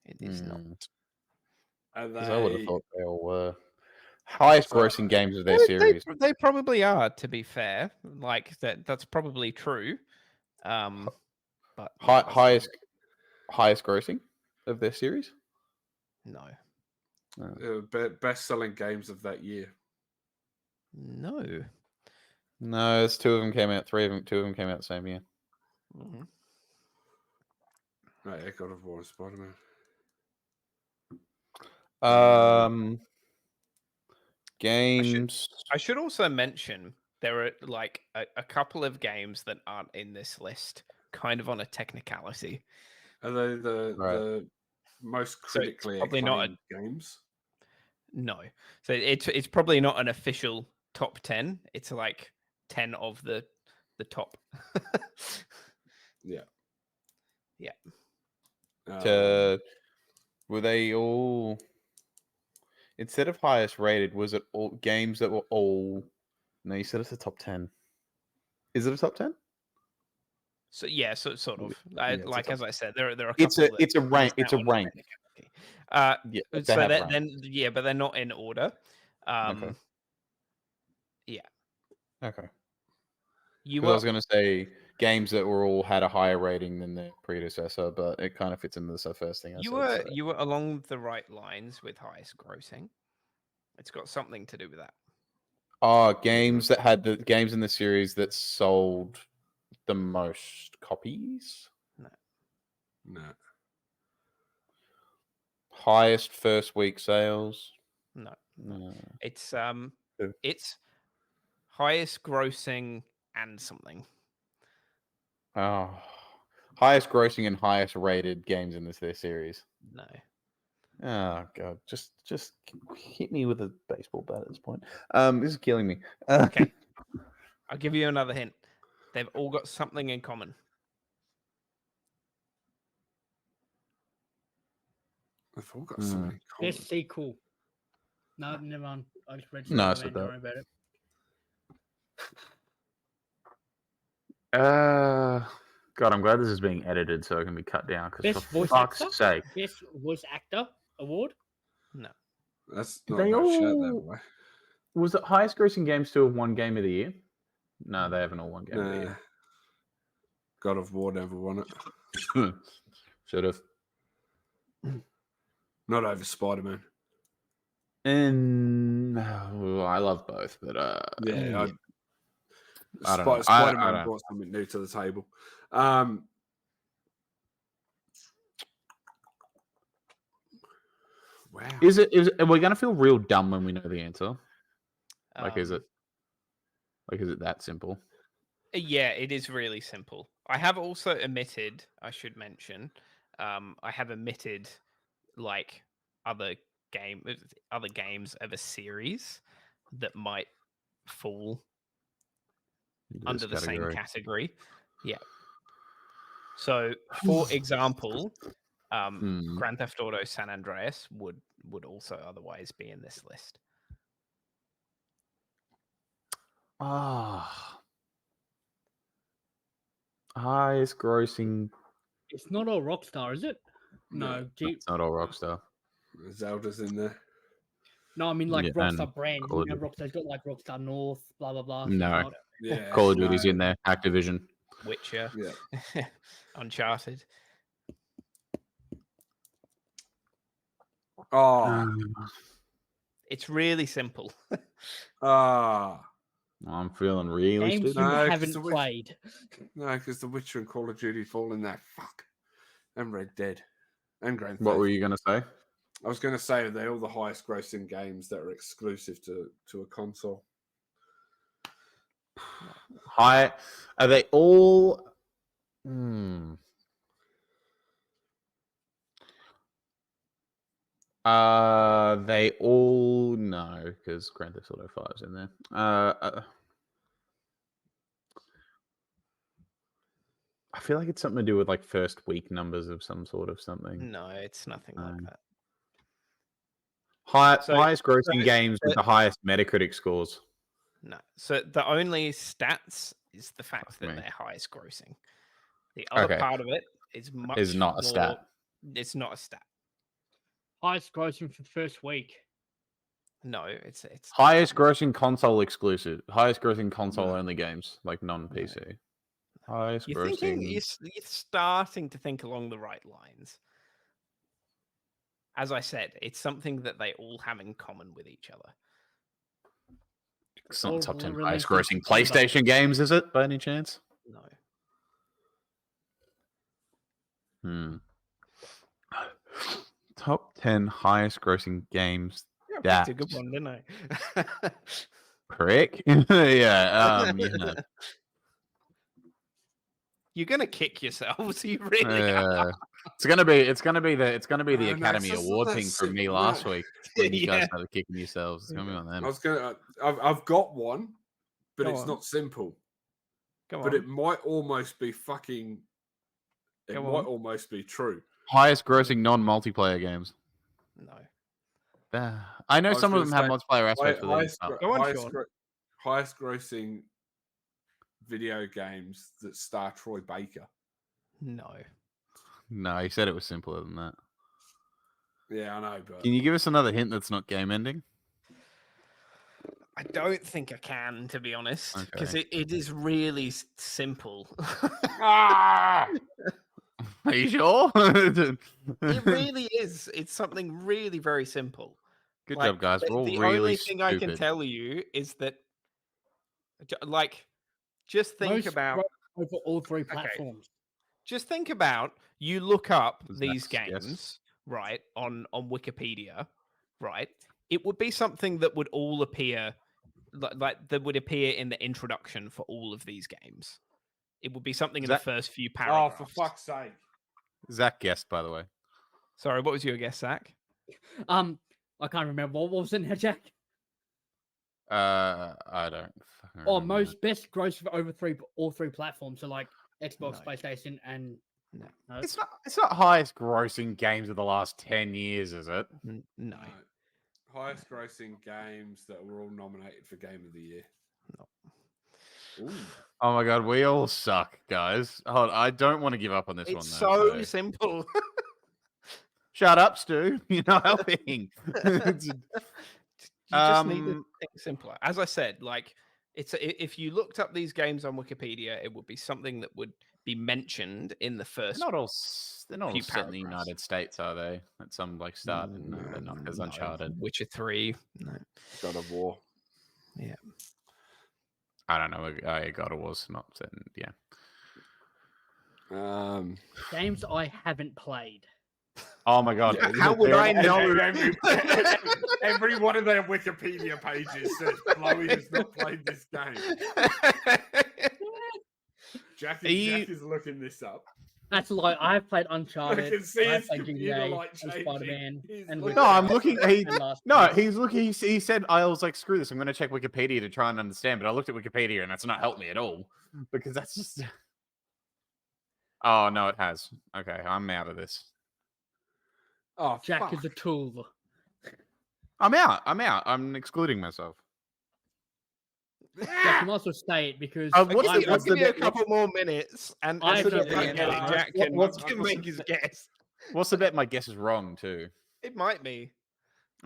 it is not.
Because I would have thought they all were highest grossing games of their series.
They probably are, to be fair. Like that's probably true. But
highest grossing of their series?
No.
Best selling games of that year.
No.
No, it's 2 of them came out. 2 of them came out the same year.
Mm-hmm.
Right, God of War and Spider-Man.
Games.
I should also mention there are like a couple of games that aren't in this list, kind of on a technicality.
Are they the most critically acclaimed games?
No, so it's probably not an official top 10. It's like 10 of the top.
Yeah.
Were they all? Instead of highest rated, was it all games that were all? No, you said it's a top 10. Is it a top 10?
So yeah, so sort of. Like as I said, there are a couple.
It's a rank. It's a rank.
So
rank.
then, but they're not in order.
Okay.
Yeah.
Okay.
I
was going to say games that were all had a higher rating than their predecessor, but it kind of fits into the first thing I said.
You were along the right lines with highest grossing. It's got something to do with that.
Games that had the games in the series that sold the most copies?
No.
Highest first week sales?
No. It's highest grossing and something.
Oh, highest grossing and highest rated games in this series.
No.
Oh god, just hit me with a baseball bat at this point. This is killing me.
Okay, I'll give you another hint. They've all got something in common.
They've all got something in common.
Best sequel. No, never mind. I just read
No,
don't worry about it.
God, I'm glad this is being edited so it can be cut down. Because
Best
for
voice
fuck's
actor?
sake,
Best voice actor award.
No.
That's not
They
about shit,
all-
that way.
Was it highest grossing games to have won Game of the Year? No, they haven't all won Game of the
Nah.
Year.
God of War never won it.
Should have.
Not over Spider-Man.
And I love both, but
Yeah,
I don't know.
Spider-Man
I don't.
brought something new to the table. Wow.
Is it? Are we gonna feel real dumb when we know the answer? Like, is it that simple?
Yeah, it is really simple. I have also omitted, I should mention, I have omitted like other games of a series that might fall under the same category. Yeah. So, for example, Grand Theft Auto San Andreas would also otherwise be in this list.
Highest grossing.
It's not all Rockstar, is it? No,
It's not all Rockstar.
Zelda's in there.
No, I mean like
Yeah,
Rockstar
and
brand.
Call of
You know,
Duty.
Rockstar's got like Rockstar North, blah blah blah.
No.
Yeah,
Call of Duty's in there. Activision.
Witcher,
Yeah.
Uncharted.
Oh,
It's really simple.
I'm feeling really
Games
stupid.
you
No, 'cause
haven't
the
played.
no, because The Witcher and Call of Duty fall in there. Fuck. And Red Dead. And Grand Theft.
What were you gonna say?
I was going to say they're all the highest grossing games that are exclusive to a console.
Are they all? They all no, because Grand Theft Auto 5's in there. I feel like it's something to do with like first week numbers of some sort of something.
No, it's nothing like that.
Highest grossing games with the highest Metacritic scores.
No. So the only stats is the fact that they're highest grossing. The other part of it is much
is not a stat.
It's not a stat.
Highest grossing for the first week.
No, it's
Highest grossing console exclusive. Highest grossing console only games, like non-PC. Highest
You're thinking,
grossing.
you're starting to think along the right lines. As I said, it's something that they all have in common with each other.
It's not top 10
released
highest
in
grossing
September.
PlayStation games, is it, by any chance?
No.
Top 10 highest grossing games.
Yeah, I picked a good one, didn't I?
Prick? Yeah.
You're gonna kick yourselves. You really are.
It's gonna be the
No,
Academy
it's
Award
not
thing
that
from me
simple,
last
no.
week when you guys
Yeah.
started kicking yourselves. It's gonna be on them.
I was going to. I've got one, but
Go
it's
on.
not simple.
Come
But
on.
it might almost be fucking. It
Go
might
on.
almost be true.
Highest grossing non-multiplayer games.
No.
I know
I was
some of
gonna
them have
say,
multiplayer aspects for them.
Go on, Sean.
highest grossing video games that star Troy Baker.
No.
No, he said it was simpler than that.
Yeah, I know, but
Can you give us another hint that's not game ending?
I don't think I can, to be honest, because
Okay.
it is really simple.
Are you sure?
It really is. It's something really very simple.
Good
Like,
job, guys. We're all
the
really
only thing I can
stupid.
tell you is that, like, just think
Most
about.
growth over all three platforms.
Just think about you look up
Was
these
that- yes.
games, right, on Wikipedia, right? It would be something that would all appear like that would appear in the introduction for all of these games. It would be something in the first few
oh,
paragraphs.
for fuck's sake!
Zach guessed, by the way.
Sorry, what was your guess, Zach?
I can't remember what was in there, Jack.
I don't. fucking
Oh,
remember
most best gross for over all three platforms. So like Xbox,
No.
PlayStation, and
No.
no.
that. It's not highest grossing games of the last 10 years, is it?
No.
No. Highest grossing games that were all nominated for Game of the Year.
No.
Ooh.
Oh my god, we all suck, guys. Hold on, I don't want to give up on this
It's
one. Though,
so simple.
Shut up, Stu. You're not helping.
You just need to
Um,
think simpler. As I said, like if you looked up these games on Wikipedia, it would be something that would be mentioned in the
They're
first
not all they're not all
few
set in the
paragraphs.
United States, are they? At some like start, no, they're not. Because
No,
Uncharted.
Witcher 3. No.
God of War.
Yeah.
I don't know. God of War's not set. Yeah.
Games I haven't played.
Oh my god!
How would I know?
Every one of their Wikipedia pages says Chloe has not played this game. Jack is looking this up.
That's like I've played
I
Uncharted.
can see
I've
his
played
computer
GTA,
light
and
changing.
Spider-Man,
He's
and
looking
No, I'm
up.
looking.
and Last
No,
Us.
he's looking. He said, I was like, screw this. I'm going to check Wikipedia to try and understand. But I looked at Wikipedia and that's not helped me at all because that's just. Oh, no, it has. Okay, I'm out of this.
Oh,
Jack
fuck.
is a tool.
I'm out. I'm excluding myself.
Jack, you might as well say it because
I'll
what's
give,
the-
you, I'll
what's
give
the
you a
bet-
couple more minutes, and
I
as soon
have
as
no
I get it,
idea.
Jack can,
What's-
can make his guess.
What's the bet? My guess is wrong too.
It might be.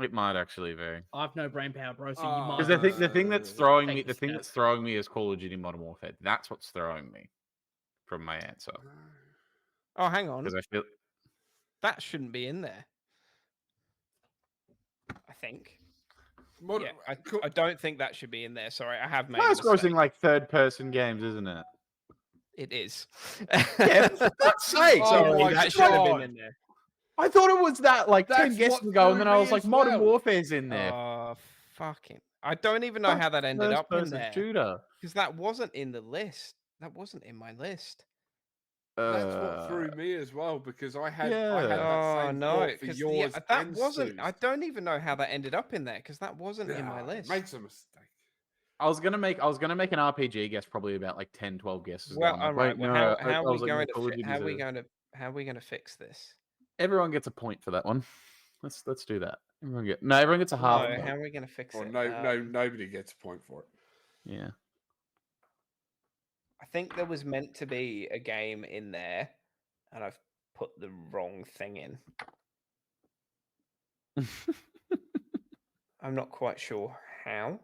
It might actually be.
I've no brain power, bro. So you might.
Because the thing that's throwing me,
take
the
a
thing
stab.
that's throwing me is Call of Duty Modern Warfare. That's what's throwing me from my answer.
Oh, hang on.
Because I feel
That shouldn't be in there. I think. Yeah, I don't think that should be in there. Sorry, I have made a
highest grossing
mistake.
like third-person games, isn't it?
It is.
Yeah, for God's sake!
Oh
Sorry,
my
that should have been
God.
in there.
I thought it was that like 10
That's
guesses
what
ago, and then
threw
I
me
was like,
as
Modern
well.
Warfare's in there.
Oh, fucking. I don't even know how that ended up in
First-person
there.
shooter.
Because that wasn't in the list. That wasn't in my list.
That's what threw me as well because I had
yeah.
that
Oh
same
no,
thought for
because
yours.
that
and
wasn't.
Sue's.
I don't even know how that ended up in there because that wasn't in my
Nah,
list.
Makes a mistake.
I was gonna make an RPG guess probably about like 10, 12 guesses ago.
Well,
I'm like,
all right.
wait,
Well,
no,
how
I
are
was
we
like, no,
going to?
Call of Duty's
How are we going to fix this?
Everyone gets a point for that one. Let's do that. Everyone gets a half.
No,
point.
how are we going to fix
Or
it?
nobody gets a point for it.
Yeah.
I think there was meant to be a game in there, and I've put the wrong thing in. I'm not quite sure how.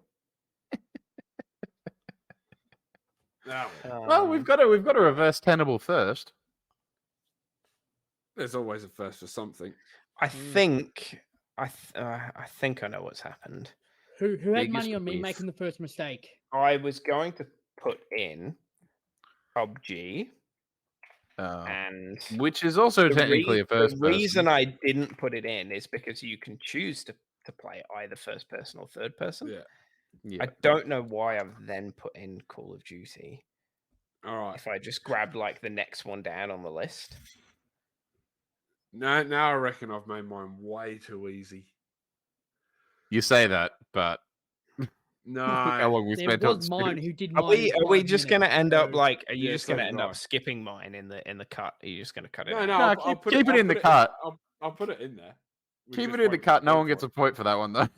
No,
Well, we've got to reverse tenable first.
there's always a first for something.
I think I think I know what's happened.
Who had
Biggest
money on me
beef.
making the first mistake?
I was going to put in PUBG, and
Which is also technically a first
the reason
person.
I didn't put it in is because you can choose to play either first person or third person.
Yeah.
Yeah.
I don't know why I've then put in Call of Duty.
All right.
If I just grabbed like the next one down on the list.
Now I reckon I've made mine way too easy.
You say that, but
No.
how long we
There
spent
was
on
mine
Spirit.
who did
Are
mine.
we
in
are we
5
just gonna
minutes,
end up
so-
like? Are you
Yeah,
just
so
gonna
did
end
I.
up skipping mine in the cut? Are you just gonna cut it?
No,
out?
no,
No,
I'll put
keep it
I'll
in the
put
cut.
I'll put it in there. We
Keep
just
it in the
won't
cut.
get
No
a
one
point
gets
for
a
it.
point for that one, though.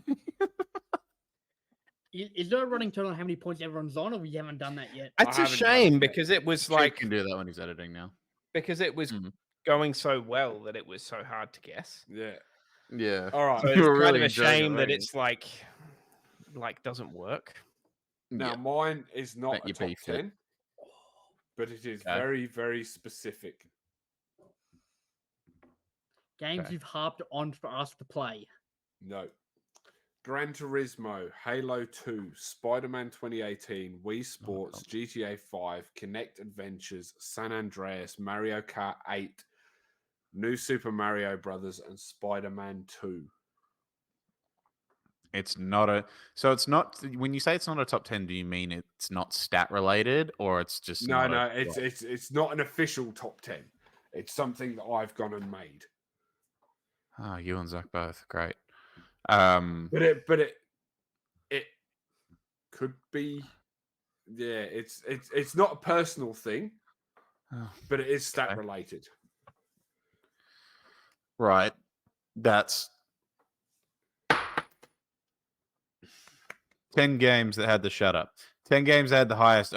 Is there a running total on how many points everyone's on, or we haven't done that yet?
It's
I
a
haven't done
shame
it yet.
because it was
Chief
like
can do that when he's editing now.
because it was
Mhm.
going so well that it was so hard to guess.
Yeah.
Yeah.
All right.
So
You
it's
were
kind
really
of a
enjoying it,
shame that
weren't you?
it's like doesn't work.
Now
Yeah.
mine is not
Bet
a
you
top
beefed it.
10, but it is
Okay.
very, very specific.
Games
Okay.
you've harped on for us to play.
No. Gran Turismo, Halo 2, Spider-Man 2018, Wii Sports,
God.
GTA 5, Kinect Adventures, San Andreas, Mario Kart 8, New Super Mario Brothers, and Spider-Man 2.
It's not a. So it's not. When you say it's not a top 10, do you mean it's not stat related, or it's just
No,
not
no,
a,
it's not an official top 10. It's something that I've gone and made.
Oh, you and Zach both. Great.
But it could be, yeah. It's not a personal thing,
Oh,
but it is stat
okay.
related.
right. That's 10 games that had the shut up. 10 games that had the highest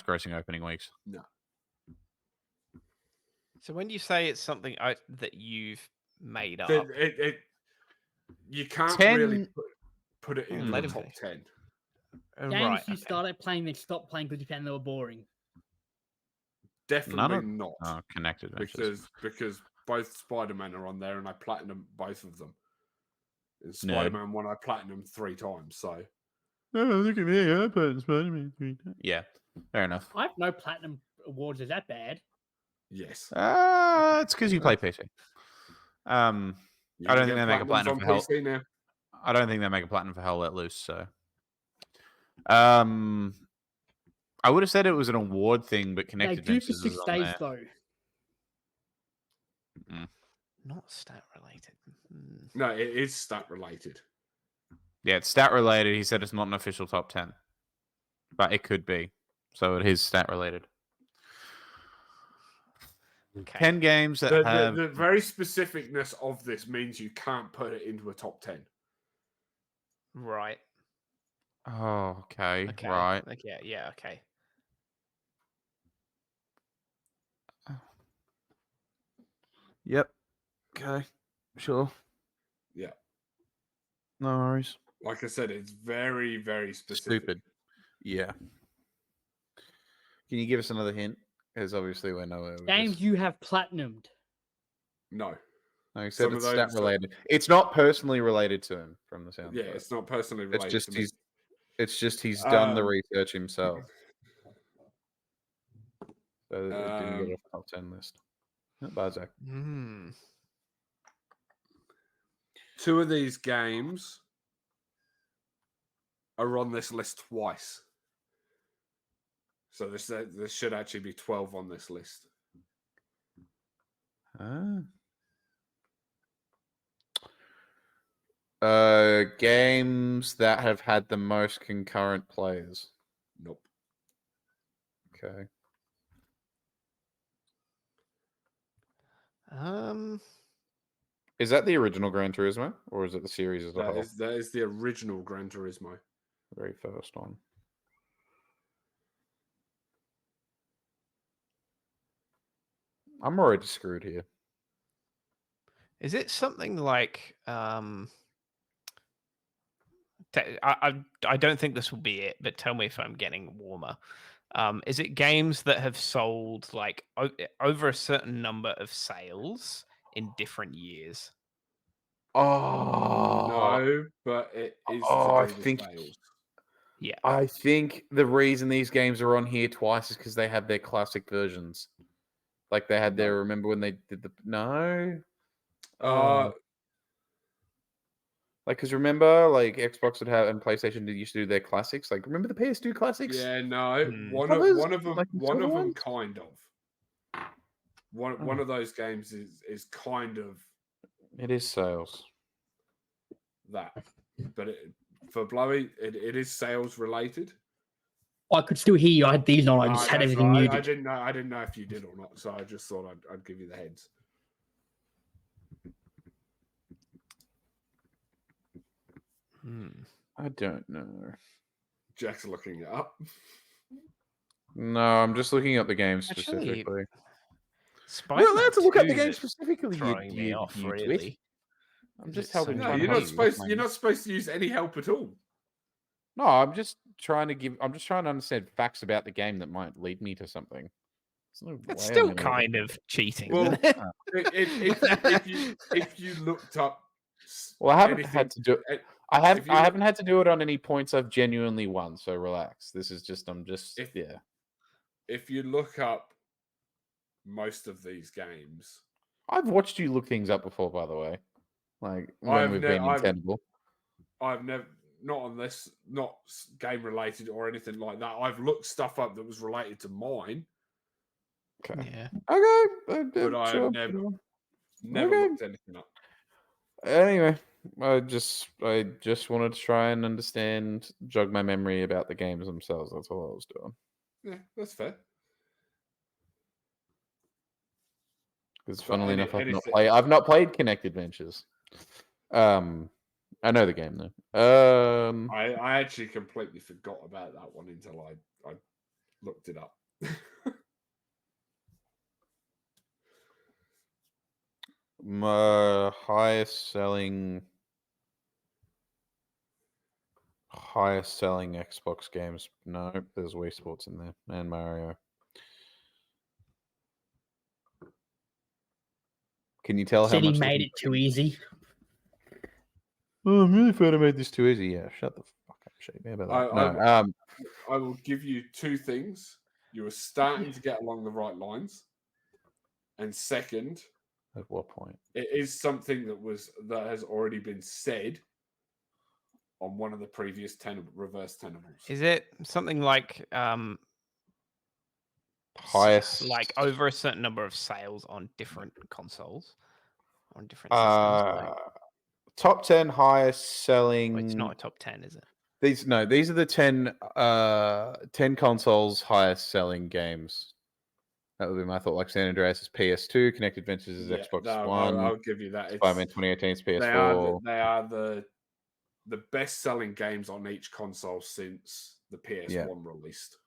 grossing opening weeks.
No,
So when you say it's something that you've made up,
you can't
10
really. put it in
Let
the
him
top
finish.
10.
Games
Right.
you
okay.
started playing, then stopped playing because you found they were boring.
Definitely
of-
not.
Connected Ventures.
Because both Spider-Man are on there and I platinum both of them. In
Nerd.
Spider-Man 1, I platinum 3 times. So
Oh, look at me! I played Spider-Man 3 times. Yeah, fair enough.
I have no platinum awards. Is that bad?
yes.
It's because you play PC. I
You
don't
can
think
get
they make a
platinums
platinum
on
for Hell.
PC now.
I don't think they make a platinum for Hell Let Loose. So, I would have said it was an award thing, but
They
Connected
do for
Ventures
6
is on
days
there.
though.
Not stat related.
No, it is stat related.
Yeah, it's stat related. He said it's not an official top 10, but it could be. So it is stat related.
Okay.
10 games that
The,
have.
the very specificness of this means you can't put it into a top 10.
Right.
Oh, okay.
Okay.
Right.
Okay. Yeah. Okay.
Yep. Okay. Sure.
Yeah.
No worries.
Like I said, it's very, very specific.
Stupid. Yeah. Can you give us another hint? Because obviously we're nowhere with
Games
this.
you have platinumed.
No.
No, he
some
said
of
it's stat
those-
related. It's not personally related to him from the sound.
Yeah,
of it.
it's not personally
It's
related
just
to me.
he's done the
Um,
research himself. So it didn't get
Um,
off the top 10 list. Not bad, Zach.
Hmm.
2 of these games are on this list twice. So there should actually be 12 on this list.
Games that have had the most concurrent players.
Nope.
Okay. Is that the original Gran Turismo, or is it the series as a whole?
That is the original Gran Turismo.
The very first one. I'm already screwed here.
Is it something like I don't think this will be it, but tell me if I'm getting warmer. Is it games that have sold like over a certain number of sales in different years?
Oh
No, but it is
Oh, I
to do with
think-
sales.
Yeah.
I think the reason these games are on here twice is because they have their classic versions. Like they had their.
No.
Remember when they did the no?
Uh,
Like, because remember, like Xbox would have and PlayStation used to do their classics. Like, remember the PS2 classics?
yeah, no.
Hmm.
One
Covers?
of them,
Like
one of them,
ones?
kind of. One of those games is kind of
It is sales.
that, but for Blowy, it is sales related.
I could still hear you. I had these on. I just had
That's
everything
right.
muted.
I didn't know if you did or not, so I just thought I'd give you the heads.
I don't know.
Jack's looking it up.
No, I'm just looking up the game
Actually,
specifically.
Spider-Man
Well, let's look at the
2
game
that's
specifically.
throwing me off,
twit.
really.
I'm
Is
just
it so
helping.
No,
trying to
you're
help
not
you.
supposed. You're not supposed to use any help at all.
No, I'm just trying to give. I'm just trying to understand facts about the game that might lead me to something. There's no
It's
way I'm
still
gonna-
kind of cheating.
Well,
isn't it?
if you looked up,
Well, I haven't
anything-
had to do.
eh,
I
if you
haven't had to do it on any points I've genuinely won. So relax. This is just. I'm just.
If-
Yeah.
if you look up most of these games,
I've watched you look things up before, by the way. Like when
I've
we've
ne-
been in
I've-
Tenable.
I've never not on this, not game related or anything like that. I've looked stuff up that was related to mine,
Okay.
Yeah.
Okay.
but I
sure.
have never
Okay.
looked anything up.
Anyway, I just wanted to try and understand, jog my memory about the games themselves. That's all I was doing.
Yeah, that's fair.
Because
But
funnily enough,
anything-
I've not played Connected Ventures. I know the game though.
I actually completely forgot about that one until I looked it up.
My highest selling. Highest selling Xbox games. No, there's Wii Sports in there and Mario. Can you tell how
Said he
much?
made it too easy.
Oh, I'm really afraid I made this too easy. Yeah, shut the fuck up, Shape. About that.
I will give you two things. You were starting to get along the right lines, and second,
at what point?
it is something that has already been said on one of the previous reverse tenables.
Is it something like
Highest,
like over a certain number of sales on different consoles, on different systems? Like,
top 10 highest selling.
well, it's not a top 10, is it?
These are the 10 consoles highest selling games. That would be my thought. Like San Andreas is PS2, Connected Ventures is Xbox One.
I'll give you that.
Spider-Man 2018 is PS4.
They are the best selling games on each console since the PS1 released.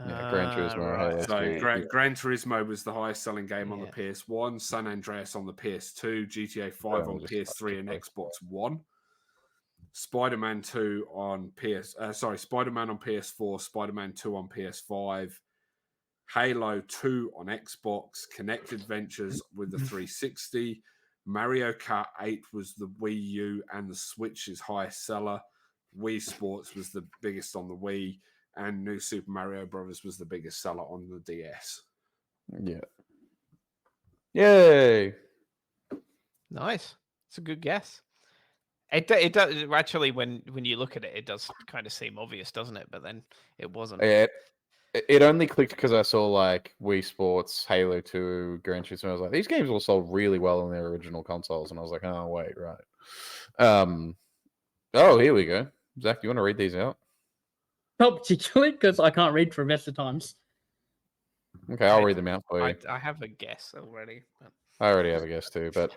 Yeah, Gran Turismo.
Right.
So Gran Turismo was the highest selling game on the PS1, San Andreas on the PS2, GTA 5 on PS3 and Xbox One, Spider-Man 2 on Spider-Man on PS4, Spider-Man 2 on PS5, Halo 2 on Xbox, Connected Ventures with the 360, Mario Kart 8 was the Wii U and the Switch's highest seller, Wii Sports was the biggest on the Wii, and New Super Mario Brothers was the biggest seller on the DS.
Yeah. Yay!
Nice. It's a good guess. It does actually when you look at it, it does kind of seem obvious, doesn't it? But then it wasn't.
It only clicked because I saw like Wii Sports, Halo 2, Gran Turismo. I was like, these games all sold really well on their original consoles, and I was like, oh wait, right. Oh, here we go. Zach, you want to read these out?
Not particularly, because I can't read for the rest of the times.
Okay, I'll read them out for you.
I have a guess already. But...
I already have a guess too, but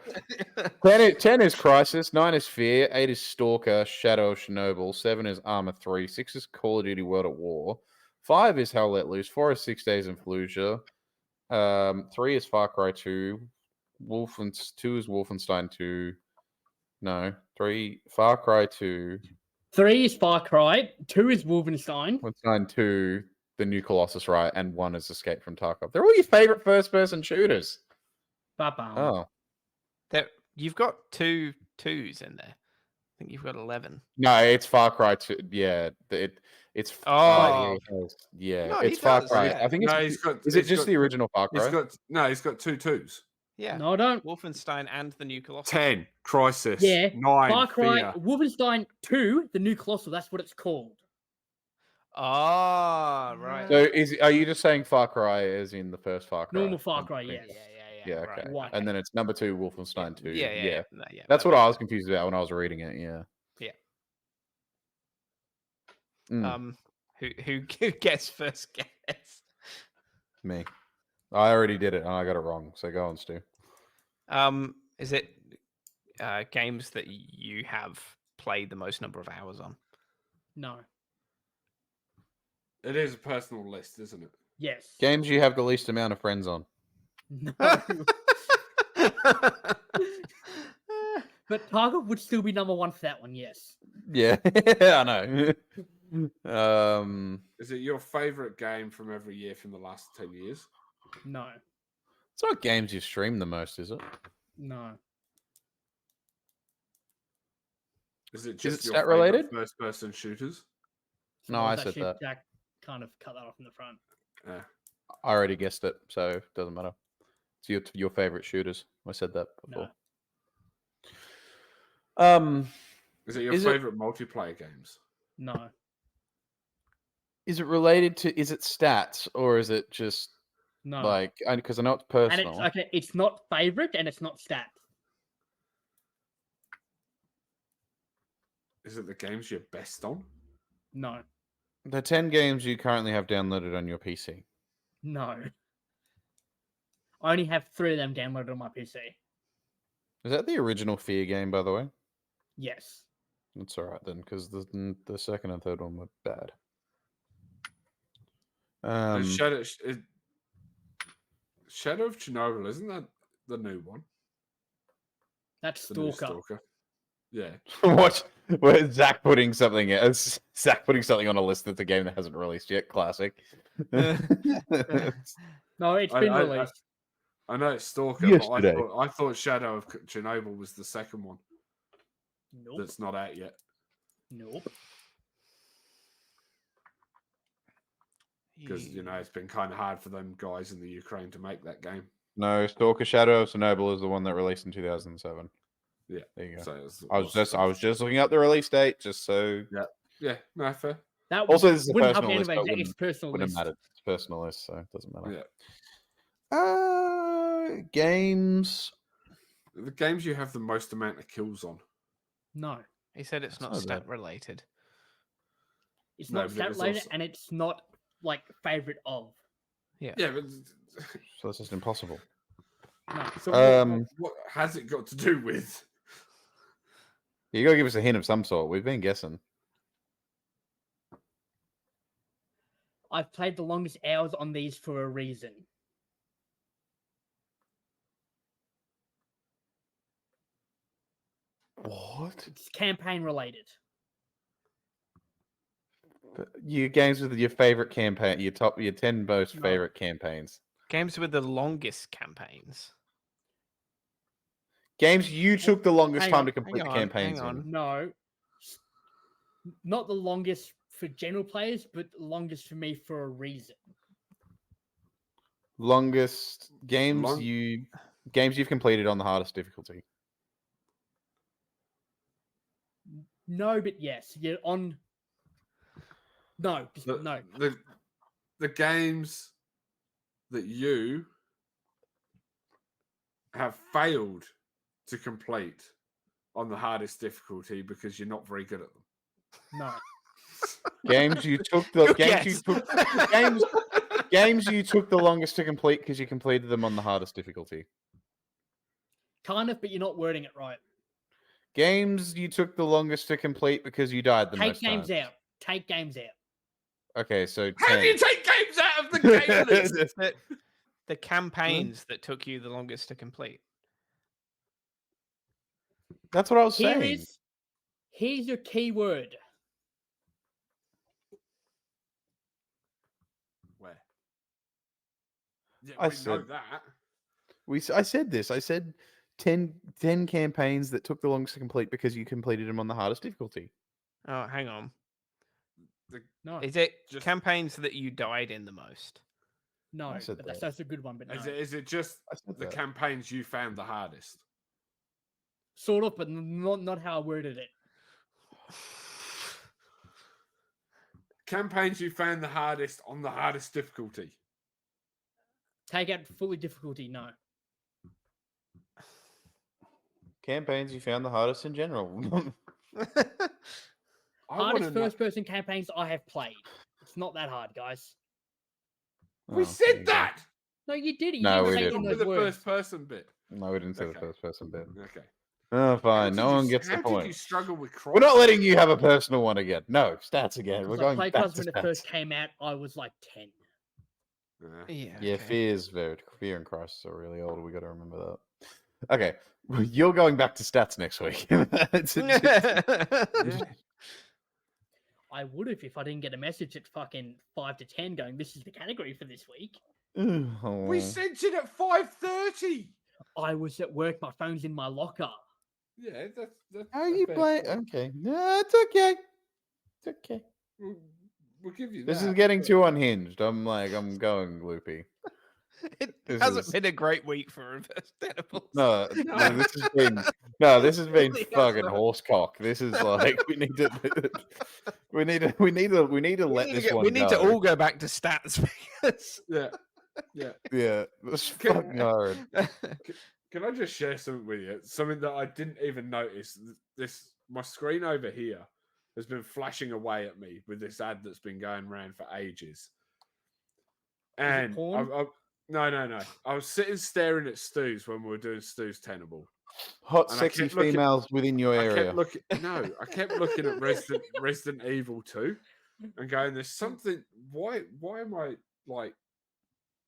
10 is Crisis, 9 is Fear, 8 is Stalker, Shadow of Chernobyl, 7 is Arma 3, 6 is Call of Duty World at War, 5 is Hell Let Loose, 4 is 6 Days in Fallujah, 3 is Far Cry 2, 2 is Wolfenstein 2, no, 3, Far Cry 2.
3 is Far Cry, 2 is Wolfenstein.
Wolfenstein 2, The New Colossus, right, and 1 is Escape from Tarkov. They're all your favorite first-person shooters. Oh.
You've got 2 2s in there. I think you've got 11.
No, it's Far Cry 2. Yeah, it's
Oh.
yeah,
No,
it's
he
Far
does,
Cry.
yeah.
I think it's
No,
is it just the original Far Cry?
He's got 2 2s.
Yeah.
No, I don't.
Wolfenstein and the New Colossus.
10, Crisis.
Yeah.
9,
Far Cry,
Fear.
Wolfenstein 2, the New Colossal. That's what it's called.
Ah, right.
So are you just saying Far Cry is in the first Far Cry?
Normal Far Cry, yes.
Yeah, okay.
Right.
And then it's number 2, Wolfenstein 2.
Yeah.
That's what I was confused about when I was reading it. Yeah.
Who gets first guess?
Me. I already did it and I got it wrong. So go on, Stu.
Is it games that you have played the most number of hours on?
No.
It is a personal list, isn't it?
Yes.
Games you have the least amount of friends on.
No. But Target would still be number 1 for that one, yes.
Yeah, I know.
Is it your favorite game from every year from the last 10 years?
No.
It's not games you stream the most, is it?
No.
Is it just your
stat
favorite
related?
first-person shooters?
No, I said that.
Jack kind of cut that off in the front.
Yeah.
I already guessed it, so it doesn't matter. It's your favorite shooters. I said that before.
No.
Is it your favorite multiplayer games?
No.
Is it related to? Is it stats or is it just
No.
like? Because I know it's personal.
And it's okay. It's not favorite and it's not stat.
Is it the games you're best on?
No.
The 10 games you currently have downloaded on your PC.
No. I only have 3 of them downloaded on my PC.
Is that the original Fear game, by the way?
Yes.
That's all right then, because the second and third one were bad.
Shadow of Chernobyl, isn't that the new one?
That's
The new
Stalker.
Stalker. Yeah.
Watch where Zach putting something on a list that's a game that hasn't released yet. Classic.
No, it's been released.
I know it's Stalker,
Yesterday.
but I thought Shadow of Chernobyl was the second one
Nope.
that's not out yet.
Nope.
Because it's been kind of hard for them guys in the Ukraine to make that game.
No, Stalker Shadow of Chernobyl is the one that released in 2007.
Yeah,
there you go.
So
I was just looking up the release date, just so.
Yeah, no fair.
That
Also, this is a
wouldn't help
personal
me
list,
anyway.
but
It's personal
wouldn't
list.
matter. It's personal list, so it doesn't matter.
Yeah.
Games.
The games you have the most amount of kills on.
No,
He said it's not
not
stat
bad.
related.
it's
No,
not
but it
stat
was
related,
also-
and it's not like favorite of.
Yeah, but
So that's just impossible.
No.
so what has it got to do with?
You gotta give us a hint of some sort. We've been guessing.
I've played the longest hours on these for a reason.
What?
It's campaign related.
Your games with your favorite campaign, your 10 most
No.
favorite campaigns.
Games with the longest campaigns.
Games you took the longest
Hang
time
on,
to complete the
hang on,
campaigns
hang
in.
on.
No, not the longest for general players, but the longest for me for a reason.
Longest games
Long-
you've completed on the hardest difficulty.
No, but yes, you're on. No, just no.
The games that you have failed to complete on the hardest difficulty because you're not very good at them.
No.
Games you took the
Good
games you
guess.
took games you took the longest to complete because you completed them on the hardest difficulty.
Kind of, but you're not wording it right.
Games you took the longest to complete because you died the
Take
most
games
times.
out. Take games out.
Okay, so
How do
10.
you take games out of the game list?
The campaigns that took you the longest to complete.
That's what I was saying.
Here's your keyword.
Where? Yeah,
I
we know
said-
that.
I said this. I said 10 campaigns that took the longest to complete because you completed them on the hardest difficulty.
Oh, hang on.
No,
Is it
Just-
campaigns that you died in the most?
no,
I said
but
that.
that's a good one. But no,
Is it just
I said
the
that.
campaigns you found the hardest?
sort of, but not how I worded it.
Campaigns you found the hardest on the hardest difficulty.
Take out fully difficulty. No,
Campaigns you found the hardest in general.
I
hardest
wanna know-
first-person campaigns I have played. It's not that hard, guys.
We
Oh, there you
said
go.
that.
No, you did it. You
No,
didn't
we
say it
didn't.
in
With
those
the
words.
first person bit.
No, we didn't say the
Okay.
first person bit.
Okay.
Oh, fine.
How
No
did
one
you-
gets the
How did you
point.
struggle with cross?
We're not letting you have a personal one again. No, stats again. We're
Because I
going
played
back
cards
to
when it
stats.
first came out. I was like 10.
Yeah.
Yeah,
okay.
Fear and Crisis are really old. We got to remember that. Okay, you're going back to stats next week.
Yeah.
I would have if I didn't get a message at fucking 5 to 10 going, this is the category for this week.
We sent it at 5:30.
I was at work. My phone's in my locker.
Yeah, that's.
How
a
you
fair
play?
point.
Okay, no, it's okay. It's okay.
We'll give you
This
that.
is getting
but-
too unhinged. I'm going loopy.
It
This
hasn't
is-
been a great week for reverse Tenable.
No,
No.
this has been this has been
Really
fucking
hasn't.
horsecock. This is like we need to let this one
We need to
go.
all go back to stats because
Yeah, yeah.
Yeah, that's
Can-
fucking hard.
Can I just share something with you? Something that I didn't even notice. My screen over here has been flashing away at me with this ad that's been going around for ages. And
porn?
no. I was sitting staring at Stu's when we were doing Stu's Tenable.
Hot,
And I
sexy
kept looking-
females within your
I
area.
kept looking. No, I kept looking at Resident Evil 2 and going, "There's something. Why am I like?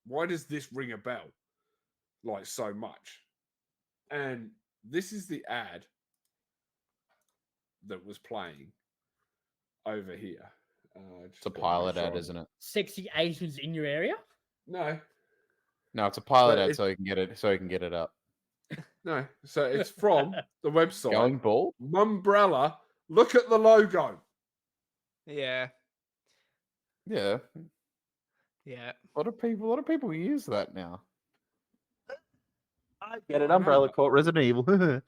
Why does this ring a bell like so much?" And this is the ad that was playing over here.
It's a pilot ad, isn't it?
Sexy Asians in your area?
No,
No, it's a pilot
But
ad,
it-
so you can get it. So you can get it up.
no. So it's from the website.
Going bald?
Mumbrella. Look at the logo.
Yeah.
Yeah.
Yeah.
A lot of people use that now. I get it.
I
Umbrella
know.
Corp, Resident Evil.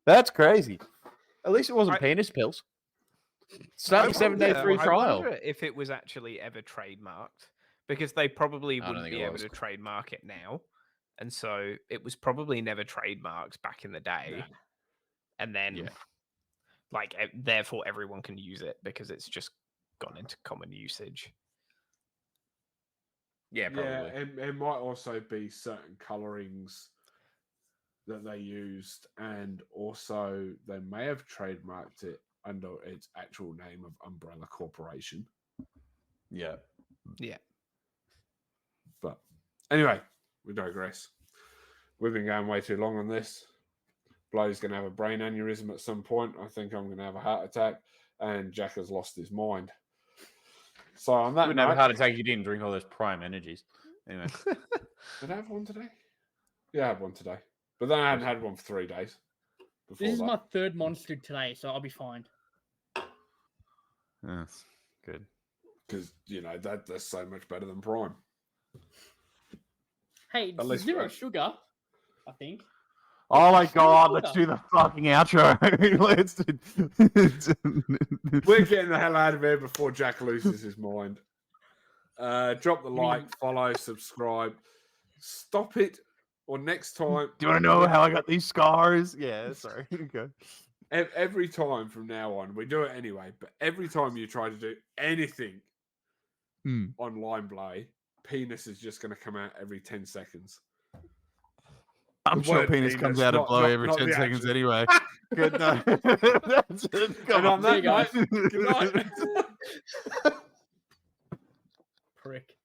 That's crazy. At least it wasn't
I-
penis pills. Start the 7-day free
I
trial.
wonder if it was actually ever trademarked, because they probably
I don't
wouldn't
think
be
it
able
was.
to trademark it now, and so it was probably never trademarked back in the day,
Yeah.
and then
Yeah.
like therefore everyone can use it because it's just gone into common usage.
Yeah,
Yeah, it might also be certain colorings that they used, and also they may have trademarked it under its actual name of Umbrella Corporation.
Yeah.
Yeah.
But anyway, we digress. We've been going way too long on this. Blow's going to have a brain aneurysm at some point. I think I'm going to have a heart attack, and Jack has lost his mind. So on that
You wouldn't have a
note,
heart attack if you didn't drink all those prime energies. Anyway.
did I have one today? Yeah, I had one today. But then I hadn't had one for 3 days. Before
This is
that.
my third monster today, so I'll be fine.
That's good.
Because, that's so much better than Prime.
Hey,
At
it's
least
zero
right.
sugar, I think.
Oh my god,
sugar.
let's do the fucking outro.
We're getting the hell out of here before Jack loses his mind. Drop the like, follow, subscribe. Stop it, or next time.
Do you want to know how I got these scars? Yeah, sorry. Okay.
Every time from now on, we do it anyway, but every time you try to do anything on Line Blade, penis is just going to come out every 10 seconds.
I'm
The
sure
word
penis comes out of
not-
blow
not-
every
not
10
the
seconds
action.
anyway. Good night. That's it.
And on that
See you guys.
note, good night.
Prick.